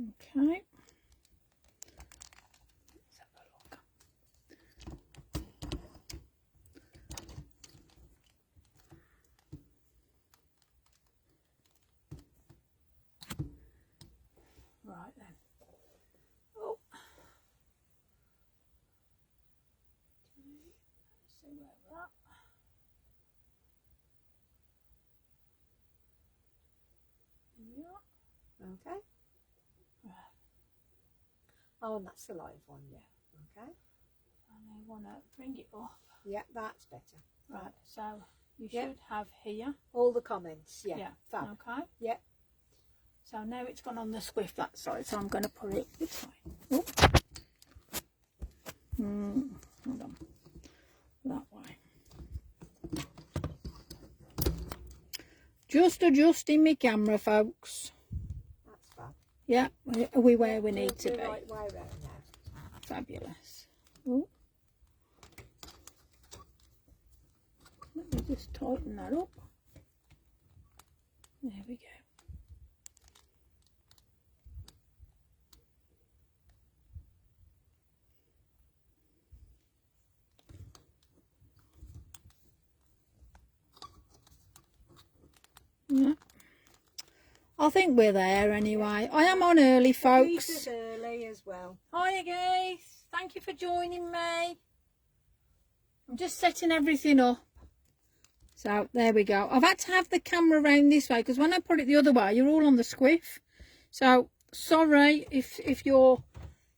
Okay. Let's have a look. Right then. Oh. Let's see where we're at. Here we are. Okay. Right. Oh, and that's the live one, yeah. Okay. And I want to bring it up. Yeah, that's better. Right, so you Yeah. should have here. All the comments, yeah. Yeah. Fab. Okay. Yeah. So now it's gone on the Swift that side, so I'm going to put it this way. Oh. Hold on. That way. Just adjusting my camera, folks. That's fab. Yeah, are we where we need to We're be? right way around now. Fabulous. Oh. Let me just tighten that up. There we go. Yeah. I think we're there anyway. I am on early, folks. Keith is early as well. Hiya guys, thank you for joining me. I'm just setting everything up. So there we go. I've had to have the camera around this way because when I put it the other way, you're all on the squiff. So sorry if you're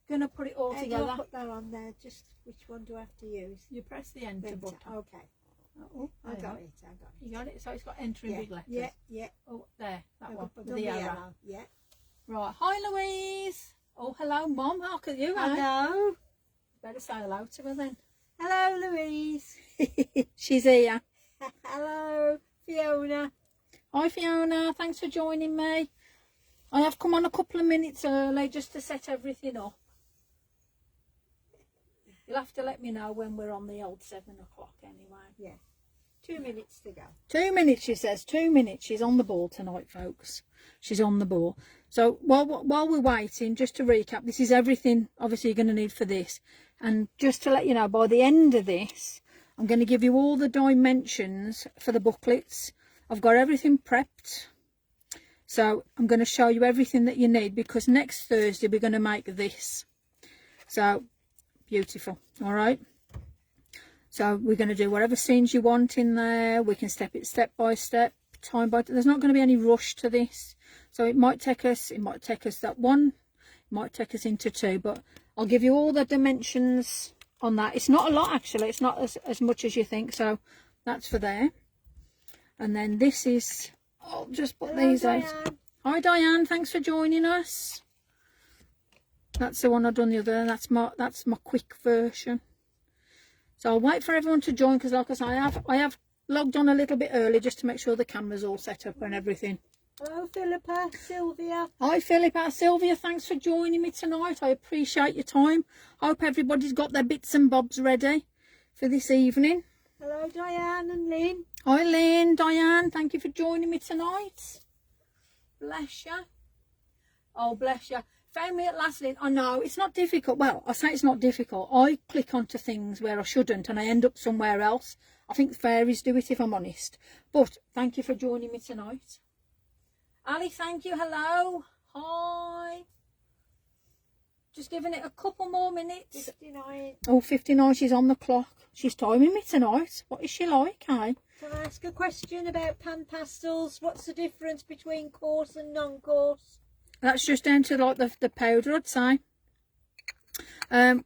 gonna put it all together. I'll put that on there. Just which one do I have to use? You press the enter button. Okay. Oh, I got it. it. I got it. You got it. So it's got enter in Yeah. big letters. Yeah. Yeah. Oh, there. That I've one got with the arrow. Yeah. Right. Hi, Louise. Oh, hello, Mum. How are you? Hello. Better say hello to her then. Hello, Louise. She's here. Hello, Fiona. Hi Fiona, thanks for joining me. I have come on a couple of minutes early just to set everything up. You'll have to let me know when we're on the old 7 o'clock anyway. Yeah. 2 minutes to go. 2 minutes, she says. 2 minutes. She's on the ball tonight, folks. She's on the ball. So while we're waiting, just to recap, this is everything obviously you're going to need for this. And just to let you know, by the end of this, I'm going to give you all the dimensions for the booklets. I've got everything prepped. So I'm going to show you everything that you need because next Thursday we're going to make this. So beautiful. All right. So we're going to do whatever scenes you want in there. We can step it step by step, time by time. There's not going to be any rush to this. So it might take us that one. It might take us into 2. But I'll give you all the dimensions on that. It's not a lot actually. It's not as much as you think. So that's for there. And then this is, I'll just put these out. Hi Diane, thanks for joining us. That's the one I've done the other. That's my quick version. So I'll wait for everyone to join because like I say, I have logged on a little bit early just to make sure the camera's all set up and everything. Hello, Philippa, Sylvia. Hi Philippa, Sylvia, thanks for joining me tonight. I appreciate your time. Hope everybody's got their bits and bobs ready for this evening. Hello, Diane and Lynn. Hi Lynn, Diane, thank you for joining me tonight. Bless you. Oh, bless you. Found me at last, Lynn. I know, it's not difficult. Well, I say it's not difficult. I click onto things where I shouldn't and I end up somewhere else. I think the fairies do it if I'm honest. But thank you for joining me tonight. Ali, thank you. Hello. Hi. Just giving it a couple more minutes. 59. Oh, 59. She's on the clock. She's timing me tonight. What is she like, eh? Can I ask a question about pan pastels? What's the difference between coarse and non-coarse? That's just down to like the powder, I'd say.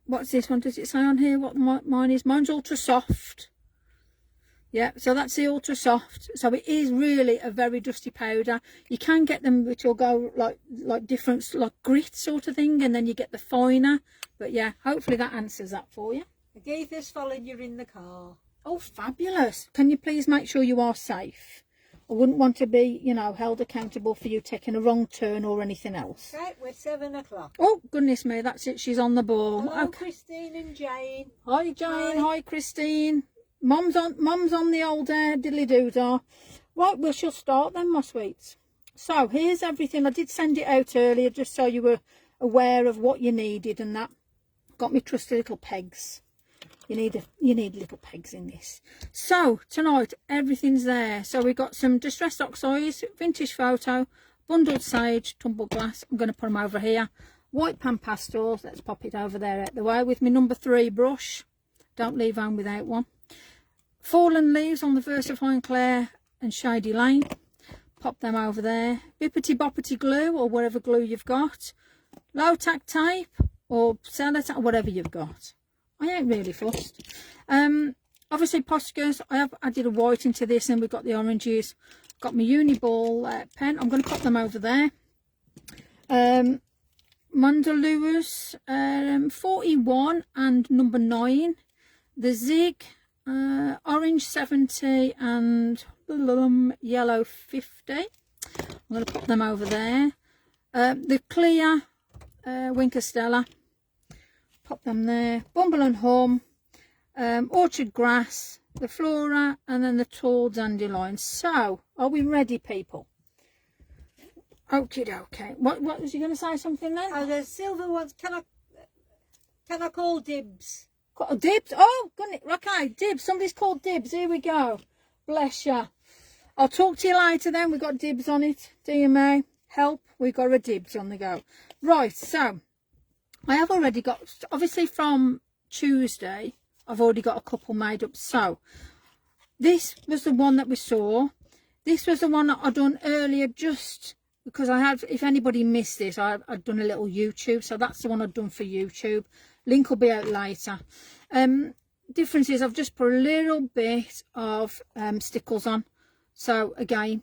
What's this one? Does it say on here what mine is? Mine's ultra soft. Yeah, so that's the ultra soft. So it is really a very dusty powder. You can get them which will go like different, like grit sort of thing, and then you get the finer. But yeah, hopefully that answers that for you. Agatha's following you in the car. Oh, fabulous. Can you please make sure you are safe? I wouldn't want to be, you know, held accountable for you taking a wrong turn or anything else. Right, we're 7 o'clock. Oh, goodness me, that's it. She's on the ball. Hello, Okay. Christine and Jane. Hi, Jane. Hi, Christine. Mum's on the old diddly-doo-dah. Right, well, she'll start then, my sweets. So here's everything. I did send it out earlier just so you were aware of what you needed and that. Got me trusty little pegs. You need little pegs in this. So tonight everything's there. So we got some distressed oxides, vintage photo, bundled sage, tumbled glass. I'm going to put them over here. White pan pastels. Let's pop it over there out the way with my number 3 brush. Don't leave home without one. Fallen leaves on the Versafine Claire and Shady Lane. Pop them over there. Bippity boppity glue or whatever glue you've got. Low tack tape or sellotape, whatever you've got. I ain't really fussed. Obviously Poscas, I did a white into this and we've got the oranges. Got my uni ball pen. I'm going to pop them over there. Mandalures 41 and number 9. The Zig orange 70 and yellow 50. I'm going to pop them over there. The clear Winker Stella. Pop them there. Bumble and Hum, Orchard Grass, the Flora, and then the tall dandelion. So, are we ready, people? Okie dokie. What was you going to say something then? Oh, the silver ones. Can I call dibs? Dibs? Oh, goodness. Okay, dibs. Somebody's called dibs. Here we go. Bless you. I'll talk to you later then. We've got dibs on it. DMA. Help. We've got a dibs on the go. Right, so I have already got, obviously from Tuesday, I've already got a couple made up. So this was the one that we saw. This was the one that I done earlier just because I had, if anybody missed this, I'd done a little YouTube. So that's the one I'd done for YouTube. Link will be out later. Difference is I've just put a little bit of stickles on. So again,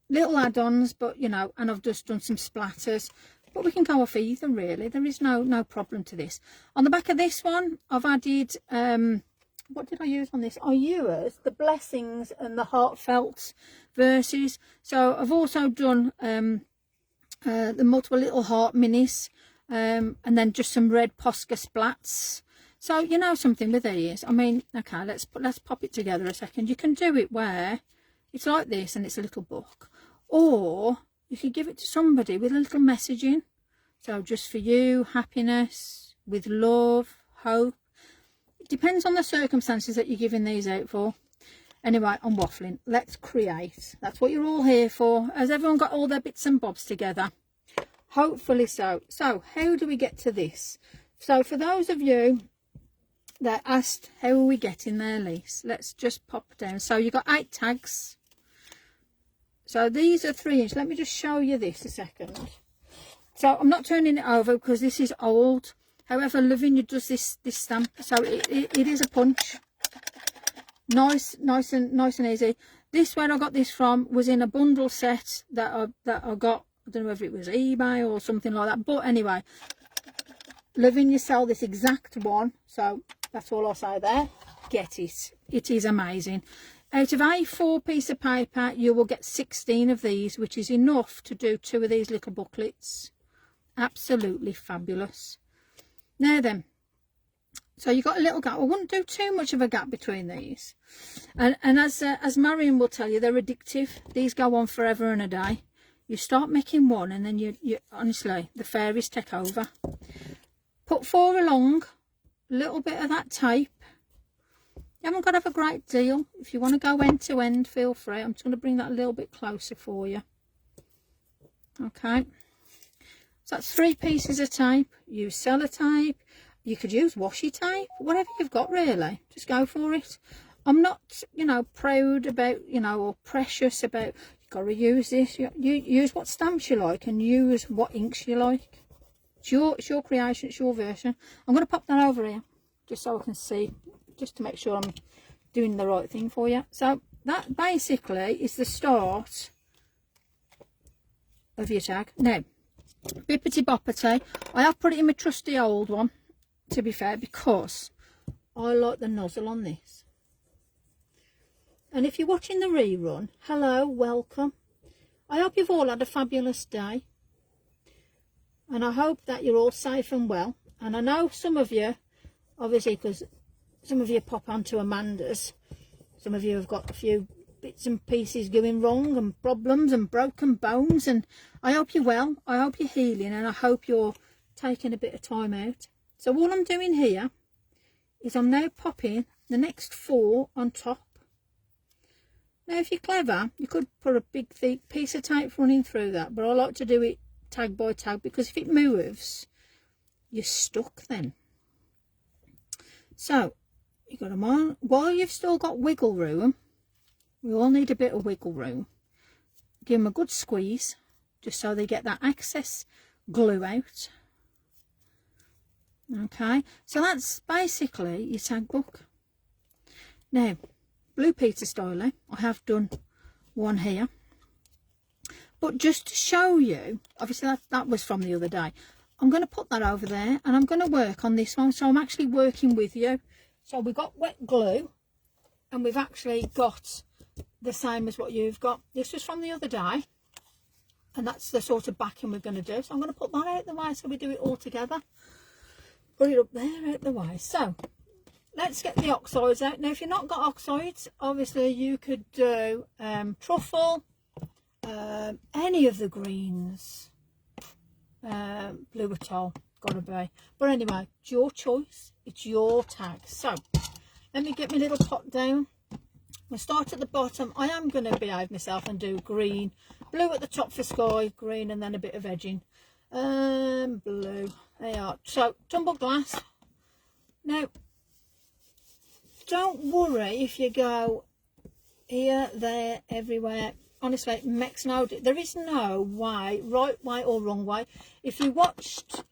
little add-ons, but you know, and I've just done some splatters. But we can go off either, really. There is no problem to this. On the back of this one, I've added, what did I use on this? I used the blessings and the heartfelt verses. So I've also done the multiple little heart minis, and then just some red Posca splats. So you know something with these. I mean, okay, let's pop it together a second. You can do it where it's like this and it's a little book, or you could give it to somebody with a little messaging. So just for you, happiness, with love, hope. It depends on the circumstances that you're giving these out for. Anyway, I'm waffling. Let's create. That's what you're all here for. Has everyone got all their bits and bobs together? Hopefully so. So how do we get to this? So for those of you that asked how are we getting their lease, let's just pop down. So you've got 8 tags. So these are 3 inch. Let me just show you this a second. So I'm not turning it over because this is old. However, Lavinia does this stamp. So it is a punch. Nice and easy. This, where I got this from, was in a bundle set that I got. I don't know if it was eBay or something like that. But anyway, Lavinia sell this exact one. So that's all I'll say there. Get it. It is amazing. Out of a 4 piece of paper, you will get 16 of these, which is enough to do 2 of these little booklets. Absolutely fabulous. Now then, so you've got a little gap. I wouldn't do too much of a gap between these. And as Marion will tell you, they're addictive. These go on forever and a day. You start making one and then you honestly, the fairies take over. Put 4 along, a little bit of that tape. You haven't got to have a great deal. If you want to go end to end, feel free. I'm just going to bring that a little bit closer for you. Okay. So that's 3 pieces of tape. Use sellotape. You could use washi tape. Whatever you've got, really. Just go for it. I'm not, you know, proud about, you know, or precious about, you've got to use this. You use what stamps you like and use what inks you like. It's your creation. It's your version. I'm going to pop that over here just so I can see, just to make sure I'm doing the right thing for you. So that basically is the start of your tag. Now, bippity boppity, I have put it in my trusty old one, to be fair, because I like the nozzle on this. And if you're watching the rerun, hello, welcome. I hope you've all had a fabulous day, and I hope that you're all safe and well. And I know some of you, obviously, because some of you pop onto Amanda's, some of you have got a few bits and pieces going wrong and problems and broken bones, and I hope you're well, I hope you're healing, and I hope you're taking a bit of time out. So all I'm doing here is I'm now popping the next 4 on top. Now if you're clever, you could put a big thick piece of tape running through that, but I like to do it tag by tag, because if it moves, you're stuck then. So you got them on while you've still got wiggle room. We all need a bit of wiggle room. Give them a good squeeze, just so they get that excess glue out. Okay, so that's basically your tag book. Now, Blue Peter style, I have done one here, but just to show you, obviously that was from the other day. I'm going to put that over there, and I'm going to work on this one. So I'm actually working with you. So we've got wet glue, and we've actually got the same as what you've got. This was from the other day, and that's the sort of backing we're going to do. So I'm going to put that out the way so we do it all together. Put it up there out the way. So let's get the oxides out. Now if you've not got oxides, obviously you could do truffle, any of the greens, blue at all, gotta be. But anyway, it's your choice, it's your tag. So let me get my little pot down. We'll start at the bottom. I am going to behave myself and do green, blue at the top for sky, green, and then a bit of edging. Blue, they are. So tumble glass. Now don't worry if you go here, there, everywhere. Honestly, it makes no difference. There is no way, right way or wrong way. If you watched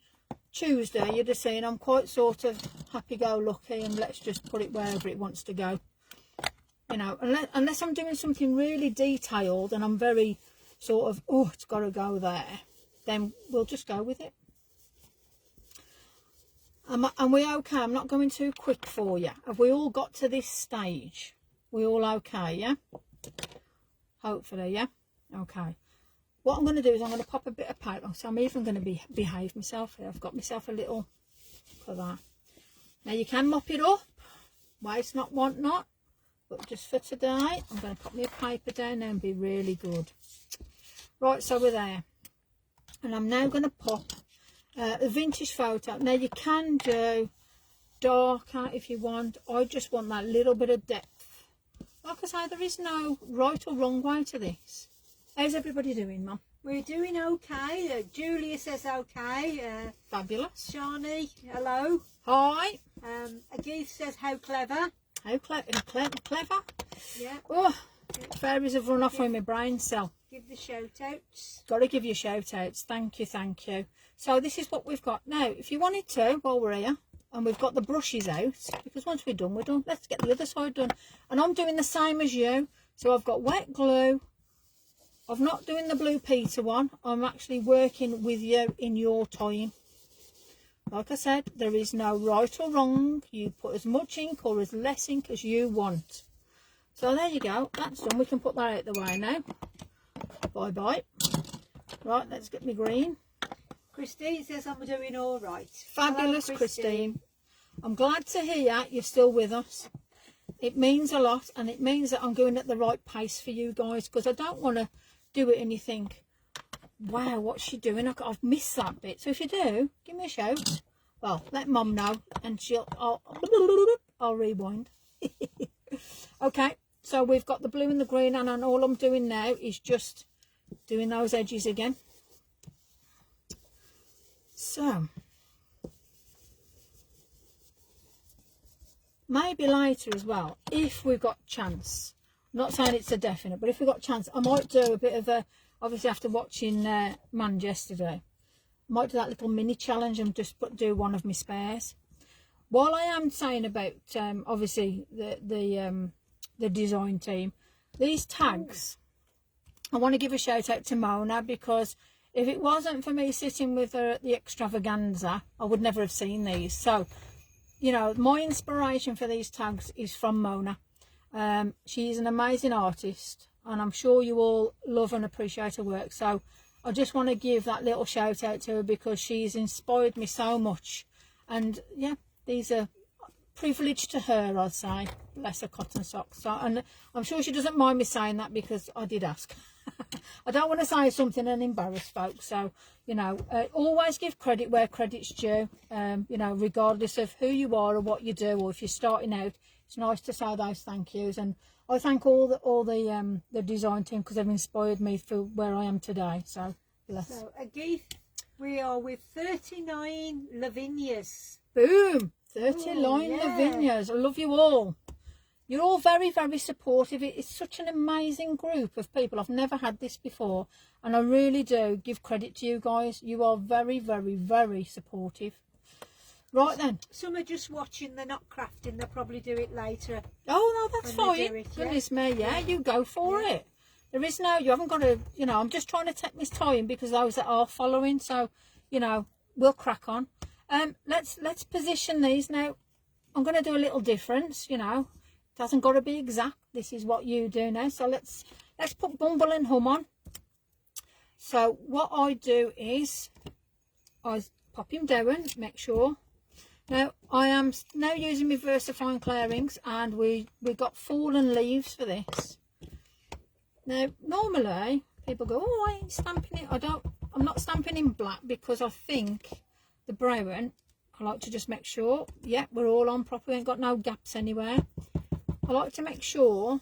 Tuesday, you'd have seen I'm quite sort of happy-go-lucky, and let's just put it wherever it wants to go. You know, unless I'm doing something really detailed and I'm very sort of, oh, it's got to go there, then we'll just go with it. And we okay? I'm not going too quick for you. Have we all got to this stage? We all okay, yeah? Hopefully, yeah? Okay. What I'm going to do is I'm going to pop a bit of paint on. So I'm even going to behave myself here. I've got myself a little for that. Now you can mop it up. Waste not, want not. But just for today, I'm going to put my paper down there and be really good. Right, so we're there. And I'm now going to pop a vintage photo. Now you can do darker if you want. I just want that little bit of depth. Like I say, there is no right or wrong way to this. How's everybody doing, Mum? We're doing okay. Julia says okay. Fabulous. Shani, hello. Hi. Agith says how clever. How clever. Yeah. Oh, fairies have run off with my brain cell. Give the shout outs. Got to give you shout outs. Thank you, thank you. So this is what we've got. Now, if you wanted to, while we're here, and we've got the brushes out, because once we're done, we're done. Let's get the other side done. And I'm doing the same as you. So I've got wet glue. I'm not doing the Blue Peter one. I'm actually working with you in your time. Like I said, there is no right or wrong. You put as much ink or as less ink as you want. So there you go. That's done. We can put that out the way now. Bye-bye. Right, let's get me green. Christine says I'm doing all right. Fabulous. Hello, Christine. I'm glad to hear you're still with us. It means a lot, and it means that I'm going at the right pace for you guys, because I don't want to do it and you think, wow, what's she doing? I've missed that bit. So if you do, give me a shout. Well, let Mum know, and I'll rewind. Okay, so we've got the blue and the green, and all I'm doing now is just doing those edges again. So maybe later as well, if we've got chance. I'm not saying it's a definite, but if we've got chance, I might do a bit of a, obviously after watching Man yesterday, I might do that little mini challenge and just do one of my spares. While I am saying about obviously the design team, these tags, I want to give a shout out to Mona, because if it wasn't for me sitting with her at the extravaganza, I would never have seen these. So, you know, my inspiration for these tags is from Mona. She's an amazing artist, and I'm sure you all love and appreciate her work. So I just want to give that little shout out to her, because she's inspired me so much. And yeah, these are privilege to her, I'd say. Bless her cotton socks. So, and I'm sure she doesn't mind me saying that because I did ask. I don't want to say something and embarrass folks. So, you know, always give credit where credit's due. You know, regardless of who you are or what you do, or if you're starting out, it's nice to say those thank yous. And I thank all the design team because they've inspired me for where I am today. So, bless. So, Agith, we are with 39 Lavinias. Boom! 39 yeah. Lavinias. I love you all. You're all very, very supportive. It's such an amazing group of people. I've never had this before. And I really do give credit to you guys. You are very, very, very supportive. Right then. Some are just watching, they're not crafting. They'll probably do it later. Oh, no, that's when they fine. do it, Goodness me, yeah, you go for it. There is no, you haven't got to, you know, I'm just trying to take this time because those that are following. So, you know, we'll crack on. Let's position these now. I'm going to do a little difference, you know. It hasn't got to be exact. This is what you do now. So let's put Bumble and Hum on. So what I do is I pop him down, make sure. Now I am now using my VersaFine clearings, and we got fallen leaves for this. Now normally people go, oh, I ain't stamping it. I'm not stamping in black because I think the brown, I like to just make sure, yeah, we're all on proper, we ain't got no gaps anywhere. I like to make sure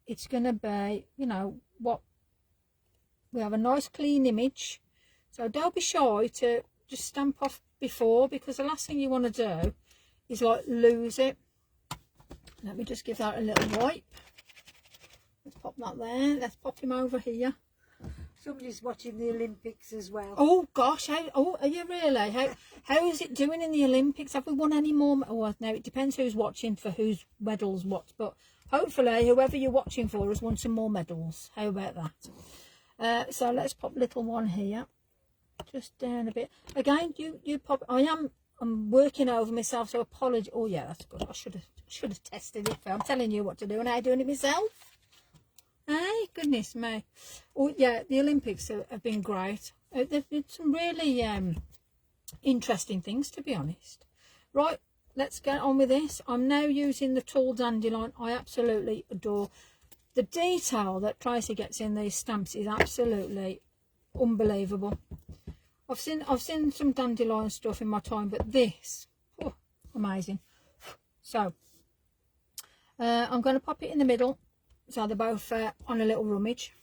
it's going to be, you know, what we have a nice clean image. So don't be shy to just stamp off before, because the last thing you want to do is like lose it. Let me just give that a little wipe. Let's pop that there. Let's pop him over here. Somebody's watching the Olympics as well. Oh gosh, are you really? How is it doing in the Olympics? Have we won any more? Well, no, it depends who's watching for whose medals what, but hopefully whoever you're watching for has won some more medals. How about that? So let's pop little one here, just down a bit. Again, you pop. I'm working over myself, so apology. Oh yeah, that's good. I should have tested it. I'm telling you what to do, and I'm doing it myself. Hey, goodness me. Oh yeah, the Olympics have been great. They've been some really interesting things, to be honest. Right, let's get on with this. I'm now using the tall dandelion. I absolutely adore the detail that Tracy gets in these stamps. Is absolutely unbelievable. I've seen some dandelion stuff in my time, but this, oh, amazing. So I'm going to pop it in the middle. So they're both on a little rummage.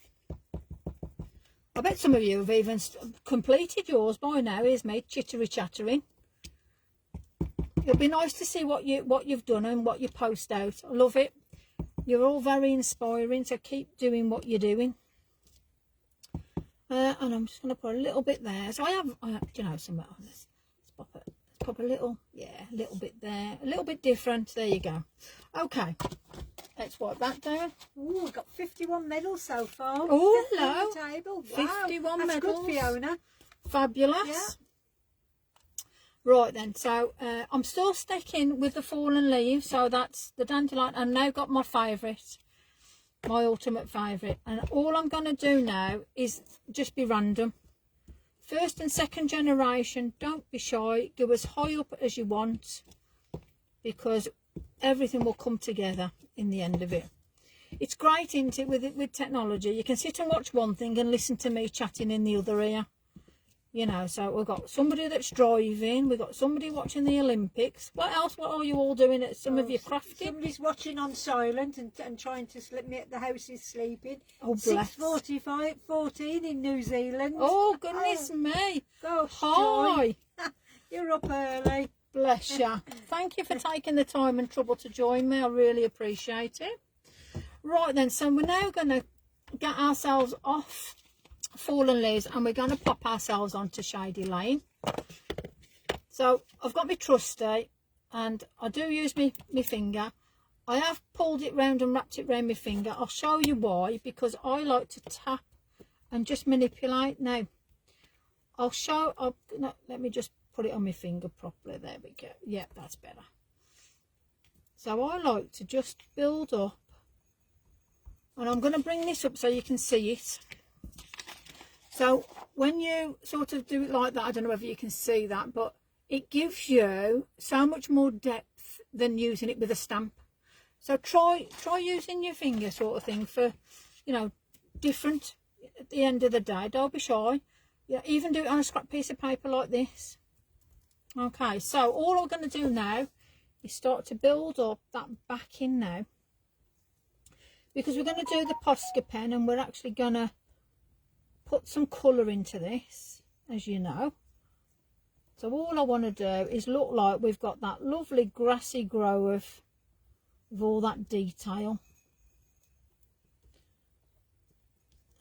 I bet some of you have even completed yours by now. Here's me chittery chattering. It'll be nice to see what you've done and what you post out. I love it. You're all very inspiring, so keep doing what you're doing. And I'm just going to put a little bit there. So I have you know, some on this. Let's pop a little, yeah, a little bit there, a little bit different. There you go. Okay. Let's wipe that down. Oh, we've got 51 medals so far. Oh, hello. On the table. Wow. 51 That's medals. Good, Fiona. Fabulous. Yeah. Right then, so I'm still sticking with the fallen leaves. So that's the dandelion. I've now got my favourite, my ultimate favourite. And all I'm going to do now is just be random. First and second generation, don't be shy. Go as high up as you want, because everything will come together in the end of it. It's great, isn't it, with technology? You can sit and watch one thing and listen to me chatting in the other ear. You know, so we've got somebody that's driving, we've got somebody watching the Olympics. What else? What are you all doing at some of your crafting? Somebody's watching on silent and trying to slip me at the house is sleeping. Oh, bless. 6:14 in New Zealand. Oh, goodness me. Gosh, Hi. You're up early. Bless you. Thank you for taking the time and trouble to join me. I really appreciate it. Right then, so we're now going to get ourselves off fallen leaves and we're going to pop ourselves onto Shady Lane. So I've got my trusty and I do use my finger. I have pulled it round and wrapped it round my finger. I'll show you why, because I like to tap and just manipulate. Now no, let me just put it on my finger properly. There we go. Yeah, that's better. So I like to just build up, and I'm going to bring this up so you can see it. So when you sort of do it like that, I don't know whether you can see that, but it gives you so much more depth than using it with a stamp. So try using your finger sort of thing for, you know, different at the end of the day. Don't be shy. Yeah, even do it on a scrap piece of paper like this. Okay, so all I'm going to do now is start to build up that backing now, because we're going to do the Posca pen and we're actually going to put some colour into this, as you know. So all I want to do is look like we've got that lovely grassy grove of all that detail.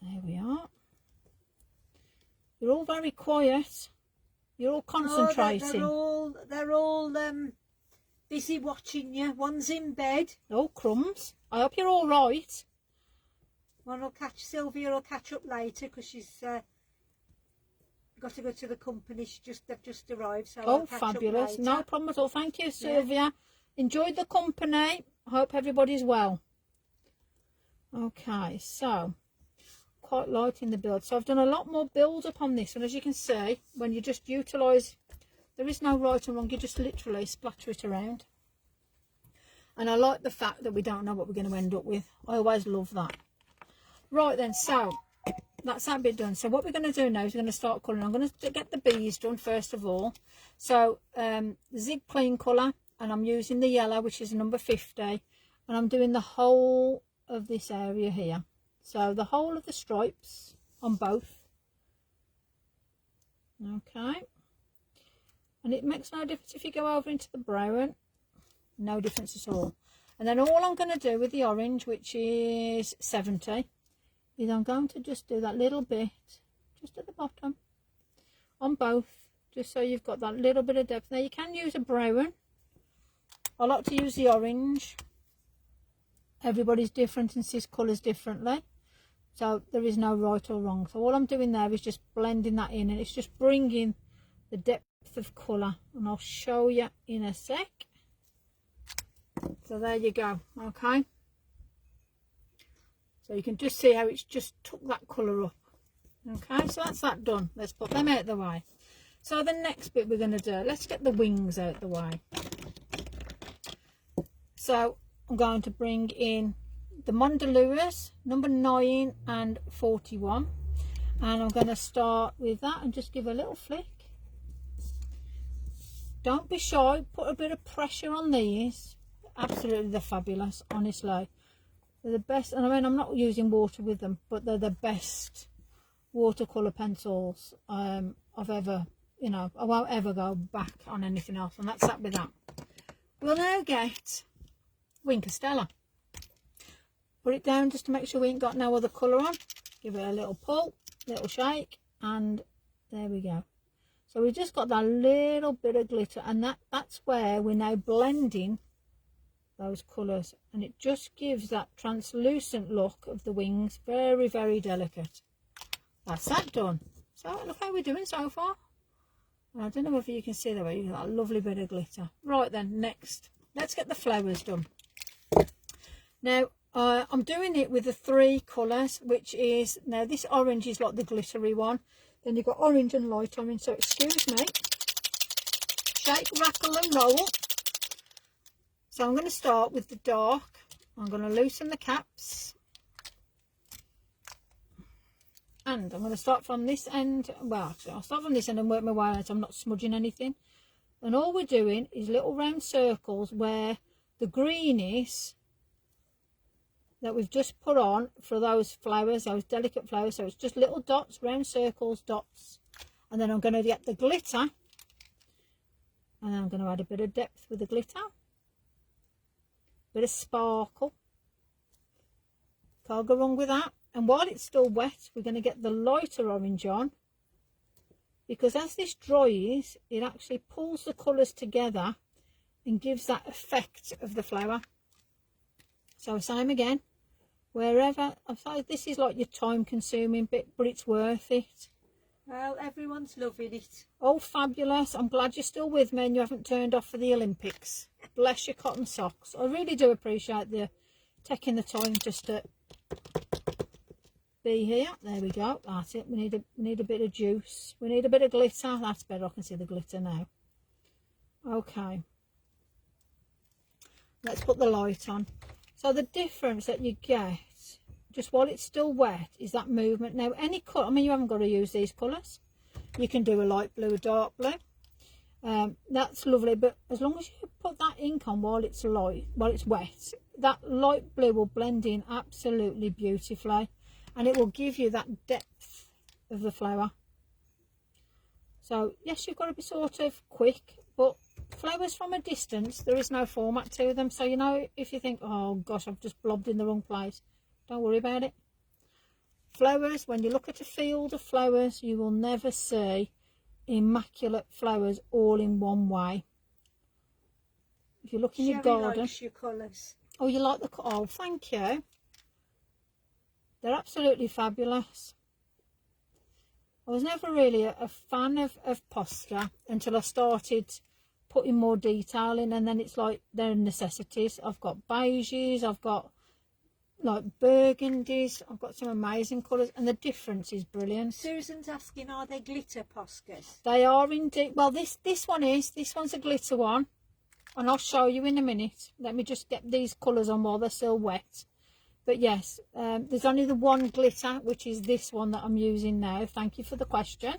There we are. You're all very quiet. You're all concentrating. Oh, they're all busy watching you. One's in bed. Oh, crumbs. I hope you're all right. One will catch Sylvia. Will catch up later because she's got to go to the company. They've just arrived. So oh, fabulous! No problem at all. Thank you, Sylvia. Yeah. Enjoyed the company. I hope everybody's well. Okay, so quite light in the build. So I've done a lot more build up on this, and as you can see, when you just utilise, there is no right and wrong. You just literally splatter it around. And I like the fact that we don't know what we're going to end up with. I always love that. Right then, so that's that bit done. So what we're going to do now is we're going to start colouring. I'm going to get the bees done first of all. So the Zig Clean colour, and I'm using the yellow, which is number 50, and I'm doing the whole of this area here. So the whole of the stripes on both. Okay. And it makes no difference if you go over into the brown. No difference at all. And then all I'm going to do with the orange, which is 70, is I'm going to just do that little bit just at the bottom on both, just so you've got that little bit of depth. Now you can use a brown. I like to use the orange. Everybody's different and sees colours differently, so there is no right or wrong. So all I'm doing there is just blending that in, and it's just bringing the depth of colour, and I'll show you in a sec. So there you go. Okay, so you can just see how it's just took that colour up. Okay, so that's that done. Let's put them out of the way. So the next bit we're going to do, let's get the wings out of the way. So I'm going to bring in the Mondelures number 9 and 41, and I'm going to start with that and just give a little flick. Don't be shy, put a bit of pressure on these. Absolutely, they're fabulous, honestly. They're the best, and I mean, I'm not using water with them, but they're the best watercolour pencils I've ever, you know, I won't ever go back on anything else, and that's that with that. We'll now get Wink Stella. Put it down just to make sure we ain't got no other colour on. Give it a little pull, little shake, and there we go. So we've just got that little bit of glitter, and that's where we're now blending those colours, and it just gives that translucent look of the wings. Very, very delicate. That's that done. So look how we're doing so far. I don't know if you can see that, you've got a lovely bit of glitter. Right then, next let's get the flowers done. Now I'm doing it with the 3 colours, which is, now this orange is like the glittery one, then you've got orange and light orange, so excuse me, shake, rattle and roll. So I'm going to start with the dark. I'm going to loosen the caps, and I'm going to start from this end. Well, actually, I'll start from this end and work my way out. I'm not smudging anything, and all we're doing is little round circles where the green is that we've just put on for those flowers, those delicate flowers. So it's just little dots, round circles, dots, and then I'm going to get the glitter, and then I'm going to add a bit of depth with the glitter, bit of sparkle. Can't go wrong with that. And while it's still wet, we're going to get the lighter orange on, because as this dries, it actually pulls the colours together and gives that effect of the flower. So same again, wherever, I'm sorry, this is like your time consuming bit, but it's worth it. Well, everyone's loving it. Oh, fabulous. I'm glad you're still with me and you haven't turned off for the Olympics. Bless your cotton socks. I really do appreciate the taking the time just to be here. There we go. That's it. We need a bit of juice. We need a bit of glitter. That's better. I can see the glitter now. Okay, let's put the light on. So the difference that you get just while it's still wet is that movement. Now any colour, I mean, you haven't got to use these colours. You can do a light blue, a dark blue. That's lovely, but as long as you put that ink on while it's wet, that light blue will blend in absolutely beautifully, and it will give you that depth of the flower. So yes, you've got to be sort of quick, but flowers from a distance, there is no format to them. So, you know, if you think, oh gosh, I've just blobbed in the wrong place, don't worry about it. Flowers, when you look at a field of flowers, you will never see immaculate flowers all in one way. If you look in your garden, likes your colours. Oh, you like the, oh, thank you. They're absolutely fabulous. I was never really a fan of Posca until I started putting more detail in, and then it's like they're necessities. I've got beiges, I've got like burgundies, I've got some amazing colours, and the difference is brilliant. Susan's asking, are they glitter Poscas? They are indeed. Well, this one's a glitter one, and I'll show you in a minute. Let me just get these colours on while they're still wet. But yes, there's only the one glitter, which is this one that I'm using now. Thank you for the question.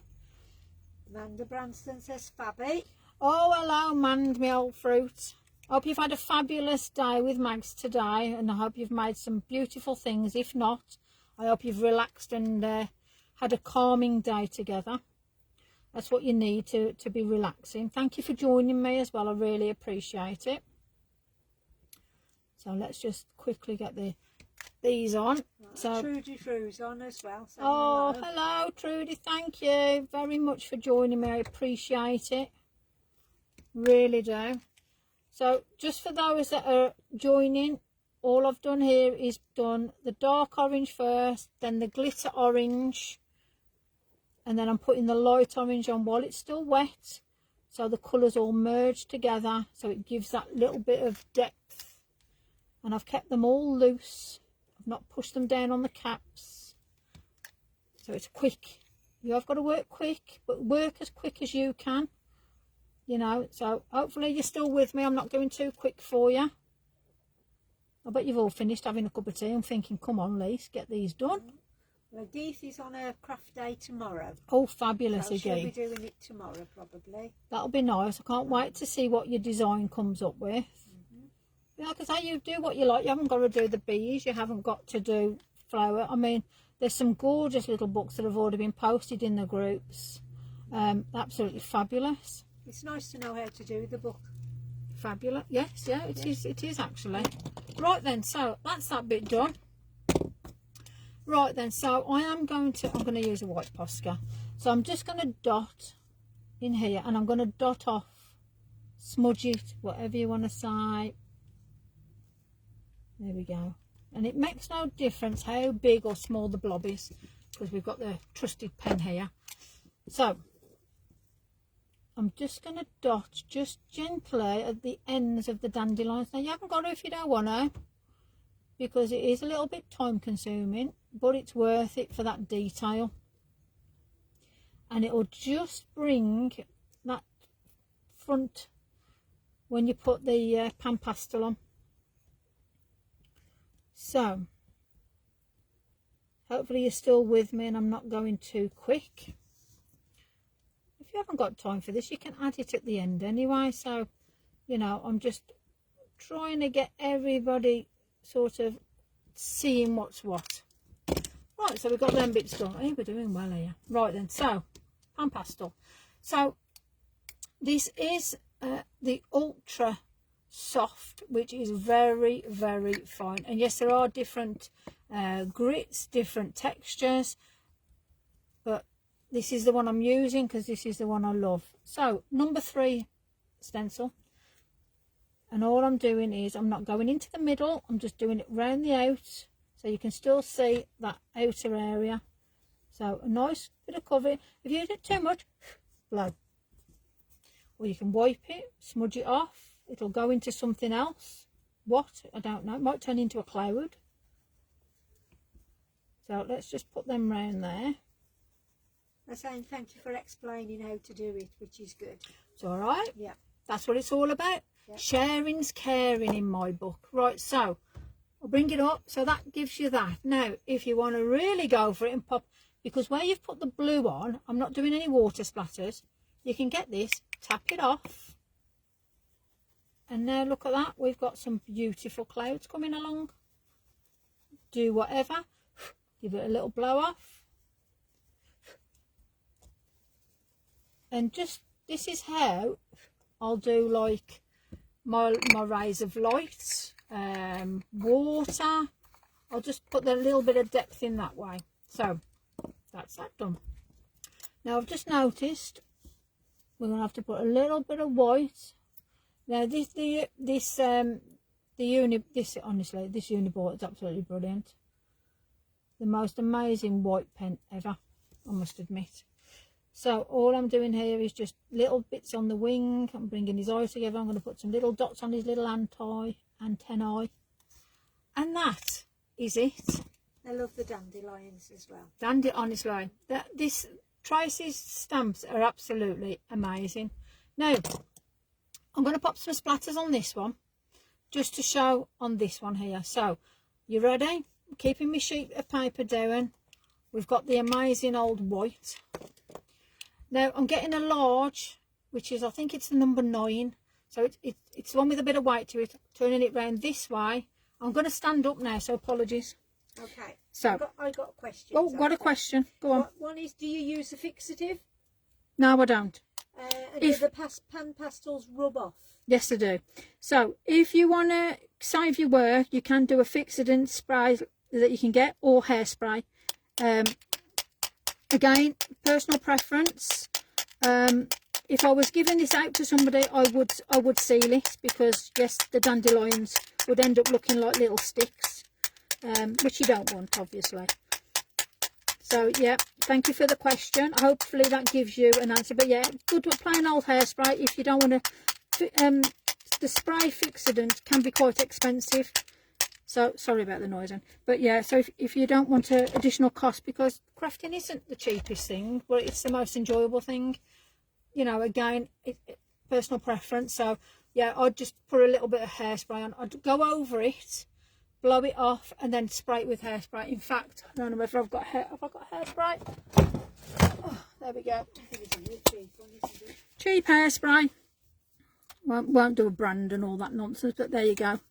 Amanda Branston says, Fabby. Oh, hello, Mand, me old fruit. I hope you've had a fabulous day with Mags today, and I hope you've made some beautiful things. If not, I hope you've relaxed and had a calming day together. That's what you need to be relaxing. Thank you for joining me as well. I really appreciate it. So let's just quickly get these on. Right, so Trudy Drew's on as well. Oh, hello Trudy, thank you very much for joining me. I appreciate it, really do. So just for those that are joining, all I've done here is done the dark orange first, then the glitter orange, and then I'm putting the light orange on while it's still wet, so the colours all merge together, so it gives that little bit of depth. And I've kept them all loose. I've not pushed them down on the caps, so it's quick. You have got to work quick, but work as quick as you can, you know. So hopefully you're still with me. I'm not going too quick for you. I bet you've all finished having a cup of tea and thinking, come on Lise, get these done. Well, Edith is on her craft day tomorrow. Oh, fabulous, so she'll again. be doing it tomorrow probably. That'll be nice. I can't wait to see what your design comes up with. Like I say, you do what you like. You haven't got to do the bees. You haven't got to do flower. I mean, there's some gorgeous little books that have already been posted in the groups. Absolutely fabulous. It's nice to know how to do the book. Fabulous. Yes, yeah, it is. It is actually. Right then, so that's that bit done. Right then, so I'm going to use a white Posca. So I'm just going to dot in here, and I'm going to dot off, smudge it, whatever you want to say. There we go. And it makes no difference how big or small the blob is, because we've got the trusted pen here. So I'm just going to dot just gently at the ends of the dandelions. Now you haven't got to if you don't want to, because it is a little bit time consuming, but it's worth it for that detail. And it will just bring that front when you put the pan pastel on. So hopefully you're still with me and I'm not going too quick. If you haven't got time for this, you can add it at the end anyway. So, you know, I'm just trying to get everybody sort of seeing what's what. Right, so we've got them bits done. Hey, we're doing well here. Right then, so pan pastel. So this is the ultra soft, which is very, very fine. And yes, there are different grits, different textures, but this is the one I'm using because this is the one I love. So number 3 stencil, and all I'm doing is I'm not going into the middle, I'm just doing it round the out, so you can still see that outer area. So a nice bit of cover. If you do it too much, blow, or you can wipe it, smudge it off. It'll go into something else. What? I don't know. It might turn into a cloud. So let's just put them round there. They're saying thank you for explaining how to do it, which is good. It's all right. Yeah. That's what it's all about. Yeah. Sharing's caring in my book. Right, so I'll bring it up. So that gives you that. Now, if you want to really go for it and pop, because where you've put the blue on, I'm not doing any water splatters. You can get this, tap it off. And now look at that. We've got some beautiful clouds coming along. Do whatever. Give it a little blow off. And just, this is how I'll do like my rays of light, water. I'll just put a little bit of depth in that way. So that's that done. Now I've just noticed we're going to have to put a little bit of white. Now this Uniboard is absolutely brilliant. The most amazing white pen ever, I must admit. So all I'm doing here is just little bits on the wing. I'm bringing his eyes together. I'm going to put some little dots on his little antennae. And that is it. I love the dandelions as well. Honestly, this Tracy's stamps are absolutely amazing. Now, I'm going to pop some splatters on this one, just to show on this one here. So, you ready? I'm keeping my sheet of paper down. We've got the amazing old white. Now, I'm getting a large, which is, I think it's the number 9. So, it's the one with a bit of weight to it. Turning it round this way. I'm going to stand up now, so apologies. Okay. So, I got a question. oh, got a question. Go on. One is, do you use a fixative? No, I don't. And do the pan pastels rub off? Yes, I do. So if you want to save your work, you can do a fixative spray that you can get, or hairspray. Again, personal preference. If I was giving this out to somebody, I would seal it, because yes, the dandelions would end up looking like little sticks, which you don't want, obviously. So yeah, thank you for the question. Hopefully that gives you an answer. But yeah, good with plain old hairspray. If you don't want to, the spray fixative can be quite expensive. So sorry about the noise. But yeah, so if you don't want additional cost, because crafting isn't the cheapest thing, but it's the most enjoyable thing. You know, again, personal preference. So yeah, I'd just put a little bit of hairspray on. I'd go over it, blow it off, and then spray it with hairspray. In fact, I don't know whether I've got hairspray. Oh, there we go. Cheap hairspray. Won't do a brand and all that nonsense, but there you go.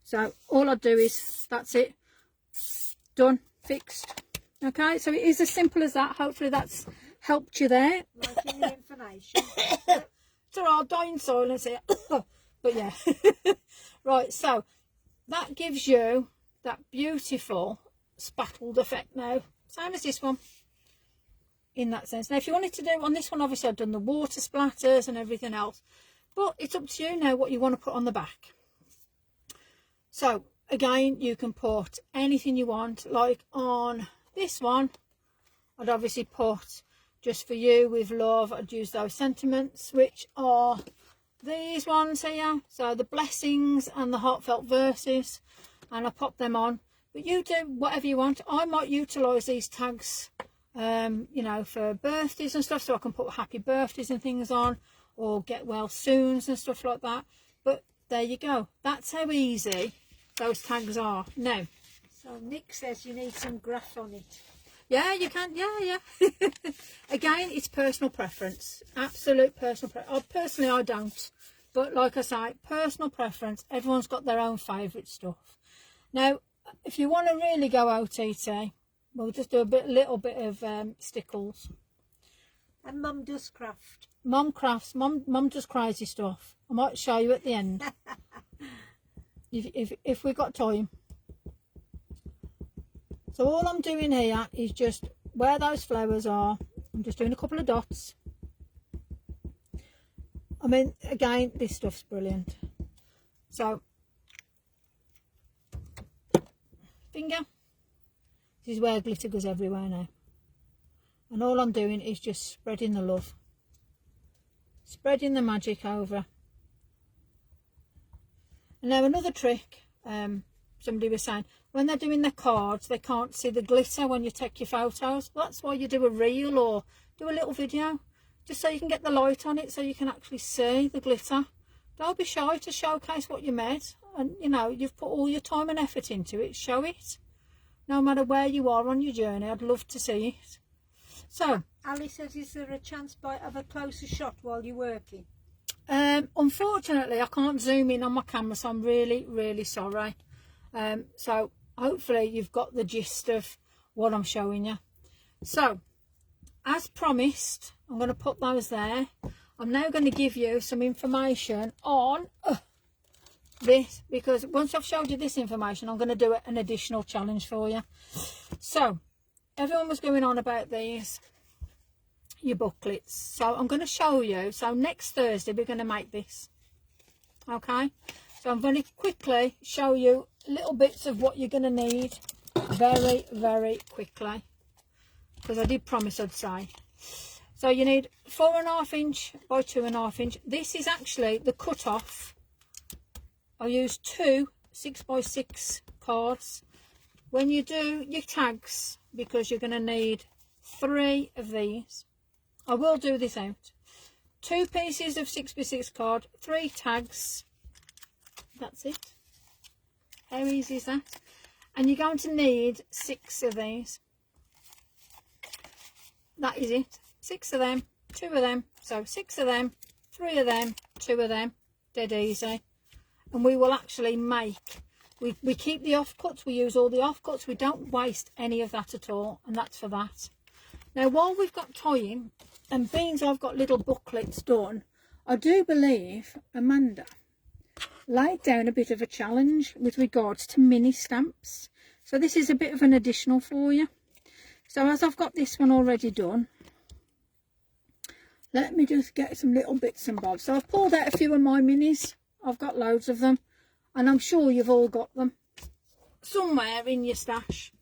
So all I do is, that's it. Done, fixed. Okay, so it is as simple as that. Hopefully that's helped you there. Liking the information. So I'll die in silence here. But yeah. Right, so that gives you that beautiful spattled effect now. Same as this one, in that sense. Now, if you wanted to do on this one, obviously I've done the water splatters and everything else. But it's up to you now what you want to put on the back. So, again, you can put anything you want. Like on this one, I'd obviously put, just for you with love, I'd use those sentiments, which are these ones here. So the blessings and the heartfelt verses, and I pop them on. But you do whatever you want. I might utilise these tags, you know, for birthdays and stuff, so I can put happy birthdays and things on, or get well soons and stuff like that. But there you go. That's how easy those tags are. Now, so Nick says you need some graph on it. Yeah, you can. Yeah. Again, it's personal preference. Absolute personal preference. Personally, I don't. But like I say, personal preference. Everyone's got their own favourite stuff. Now, if you want to really go OTT, we'll just do a little bit of stickles. And Mum does craft. Mum crafts. Mum does crazy stuff. I might show you at the end. if we've got time. So all I'm doing here is just where those flowers are, I'm just doing a couple of dots. I mean, again, this stuff's brilliant. So, finger. This is where glitter goes everywhere now. And all I'm doing is just spreading the love. Spreading the magic over. And now another trick, somebody was saying, when they're doing their cards, they can't see the glitter when you take your photos. Well, that's why you do a reel or do a little video. just so you can get the light on it, so you can actually see the glitter. Don't be shy to showcase what you made, and you know, you've put all your time and effort into it. Show it, no matter where you are on your journey. I'd love to see it. So Ali says, is there a chance of a closer shot while you're working? Unfortunately I can't zoom in on my camera, so I'm really sorry. So hopefully you've got the gist of what I'm showing you. So as promised, I'm going to put those there. I'm now going to give you some information on this, because once I've showed you this information, I'm going to do an additional challenge for you. So everyone was going on about these, your booklets. So I'm going to show you. So next Thursday we're going to make this. Okay, so I'm going to quickly show you little bits of what you're going to need very quickly, because I did promise I'd say. So you need 4.5 inch by 2.5 inch. This is actually the cut off. I use 2 6x6 cards when you do your tags, because you're going to need 3 of these. I will do this out. 2 pieces of 6x6 card, 3 tags. That's it. How easy is that? And you're going to need 6 of these. That is it. 6 of them, 2 of them. So 6 of them, 3 of them, 2 of them. Dead easy. And we will actually make, we keep the offcuts, we use all the offcuts, we don't waste any of that at all, and that's for that. Now while we've got time, and being I've got little booklets done, I do believe Amanda laid down a bit of a challenge with regards to mini stamps. So this is a bit of an additional for you. So as I've got this one already done, let me just get some little bits and bobs. So I've pulled out a few of my minis. I've got loads of them, and I'm sure you've all got them somewhere in your stash.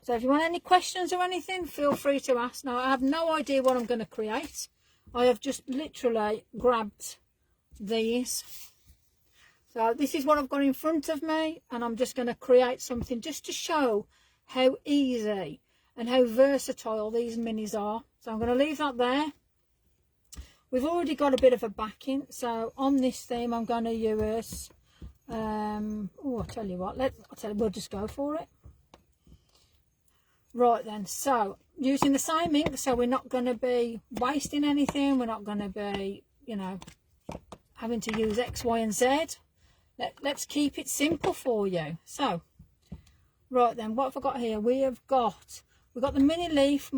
So if you want any questions or anything, feel free to ask. Now I have no idea what I'm going to create. I have just literally grabbed these. So this is what I've got in front of me, and I'm just going to create something just to show how easy and how versatile these minis are. So I'm going to leave that there. We've already got a bit of a backing, so on this theme I'm going to use I'll tell you what, we'll just go for it. Right then, so using the same ink, so we're not going to be wasting anything, we're not going to be, you know, having to use X, Y and Z. Let's keep it simple for you. So right then, what have I got here? We've got the mini leaf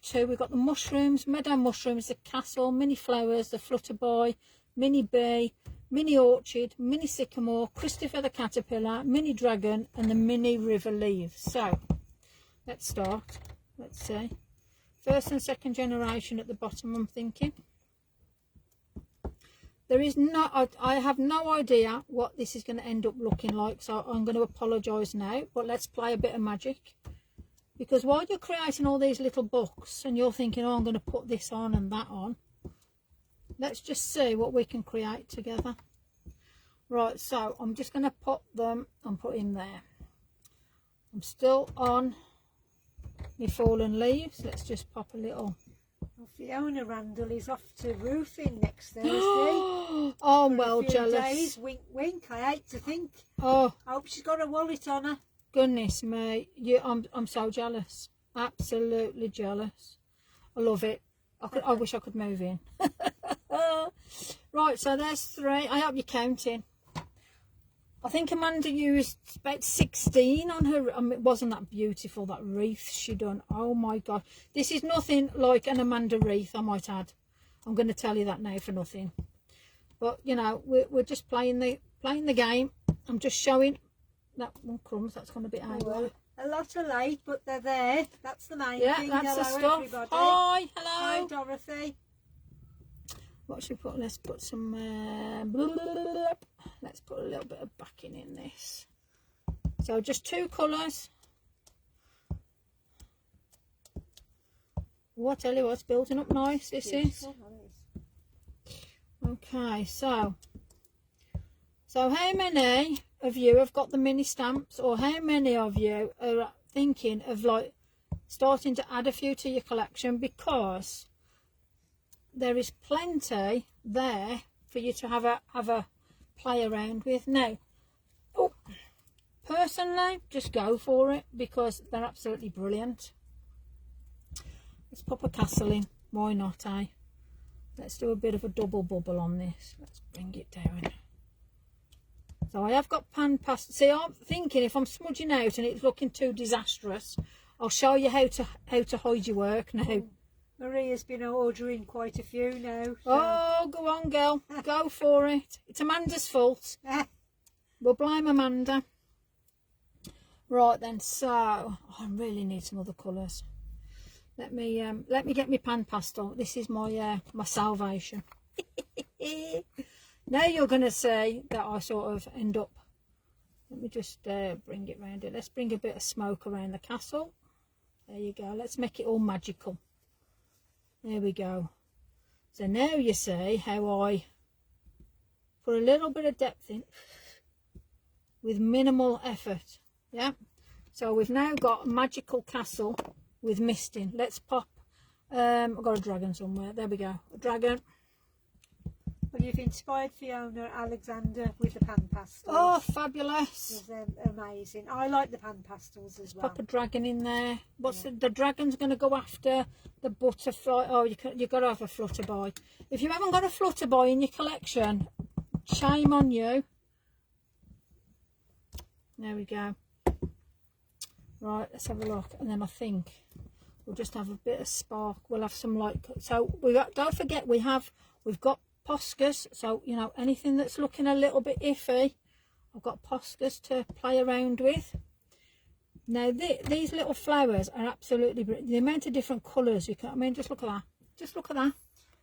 2, we've got the mushrooms, meadow mushrooms, the castle, mini flowers, the flutterby, mini bee, mini orchid, mini sycamore, Christopher the caterpillar, mini dragon, and the mini river leaves. So let's start. Let's see. First and second generation at the bottom, I'm thinking. There is no, I have no idea what this is going to end up looking like, so I'm going to apologise now, but let's play a bit of magic. Because while you're creating all these little books and you're thinking, oh, I'm going to put this on and that on, let's just see what we can create together. Right, so I'm just going to put them and put in there. I'm still on my fallen leaves. Let's just pop a little. Well, Fiona Randall is off to roofing next Thursday. Oh, I'm well jealous. Days. Wink, wink. I hate to think. Oh, I hope she's got a wallet on her. Goodness me, I'm so jealous. Absolutely jealous. I love it. I wish I could move in. Right, so there's 3. I hope you're counting. I think Amanda used about 16 on her. I mean, it wasn't that beautiful, that wreath she done. Oh my god, this is nothing like an Amanda wreath, I might add. I'm going to tell you that now for nothing. But you know, we're just playing the game. I'm just showing. That one crumbs, that's going to be well, a lot of light, but they're there. That's the main thing. That's hello, the stuff. Everybody. Hi, hello. Hi, Dorothy. What should we put? Let's put some let's put a little bit of backing in this. So just 2 colours. Oh, I tell you what, it's building up nice. This is. Okay, so how many of you have got the mini stamps, or how many of you are thinking of like starting to add a few to your collection? Because there is plenty there for you to have a play around with. Now, oh, personally, just go for it because they're absolutely brilliant. Let's pop a castle in. Why not, eh? Let's do a bit of a double bubble on this. Let's bring it down. So I have got pan pasta. See, I'm thinking if I'm smudging out and it's looking too disastrous, I'll show you how to hide your work now. Oh, Maria's been ordering quite a few now. So. Oh, go on, girl. Go for it. It's Amanda's fault. We'll blame Amanda. Right then, so I really need some other colours. Let me get my pan pastel. This is my my salvation. Now you're gonna see that I sort of end up. Let me just bring it round it. Let's bring a bit of smoke around the castle. There you go. Let's make it all magical. There we go. So now you see how I put a little bit of depth in with minimal effort. Yeah. So we've now got a magical castle with misting. Let's pop. I've got a dragon somewhere. There we go. A dragon. Well, you've inspired Fiona Alexander with the pan pastels. Oh, fabulous! It was amazing. I like the pan pastels as well. Pop a dragon in there. What's the dragon's going to go after the butterfly? Oh, you've got to have a flutterby. If you haven't got a flutterby in your collection, shame on you. There we go. Right, let's have a look, and then I think we'll just have a bit of spark. We'll have some like so. Don't forget we've got Poscas, so you know anything that's looking a little bit iffy, I've got Poscas to play around with. Now these little flowers are absolutely brilliant. The amount of different colours you can. I mean, just look at that. Just look at that.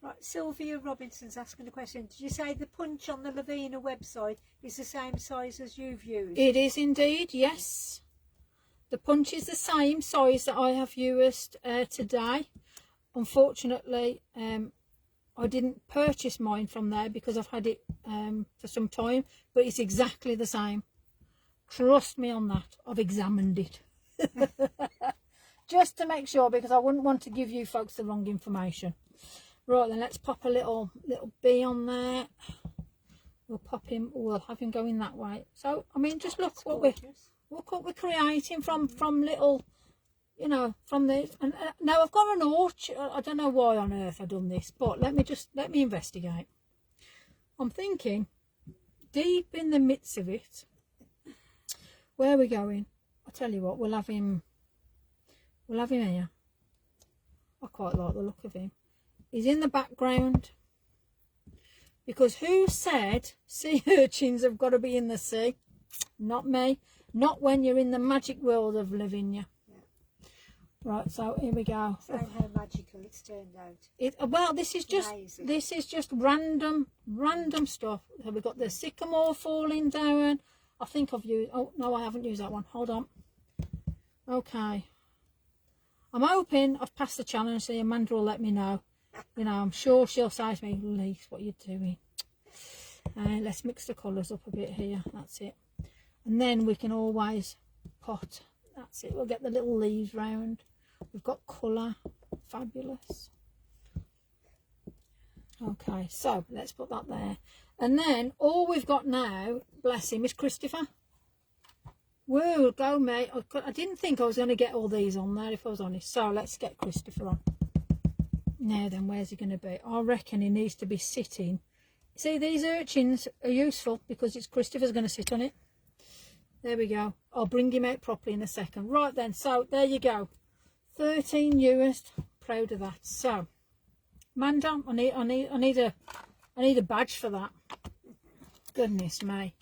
Right, Sylvia Robinson's asking a question. Did you say the punch on the Lavina website is the same size as you've used? It is indeed, yes. The punch is the same size that I have used today. Unfortunately, I didn't purchase mine from there because I've had it for some time, but it's exactly the same. Trust me on that. I've examined it. Just to make sure, because I wouldn't want to give you folks the wrong information. Right then, let's pop a little bee on there. We'll pop him, we'll have him going that way. So, I mean, just look what we're creating from little, you know, from this. And now I've got an orchard. I don't know why on earth I've done this, but let me investigate. I'm thinking deep in the midst of it. Where are we going? I'll tell you what, we'll have him here. I quite like the look of him. He's in the background. Because who said sea urchins have got to be in the sea? Not me. Not when you're in the magic world of Lavinia. Yeah. Right, so here we go. So how magical it's turned out. Well, this is just random stuff. So we've got the sycamore falling down. I think I've used. Oh no, I haven't used that one. Hold on. Okay. I'm hoping I've passed the challenge, so Amanda will let me know. You know, I'm sure she'll say to me, Lise, what are you doing? Let's mix the colours up a bit here. That's it. And then we can always pot. That's it. We'll get the little leaves round. We've got colour. Fabulous. Okay, so let's put that there. And then all we've got now, bless him, is Christopher. Whoa, go mate. I didn't think I was going to get all these on there, if I was honest. So let's get Christopher on. Now then, where's he going to be? I reckon he needs to be sitting. See, these urchins are useful because it's Christopher's going to sit on it. There we go. I'll bring him out properly in a second. Right then, so there you go. 13 used. Proud of that. So, Amanda, I need a badge for that. Goodness me.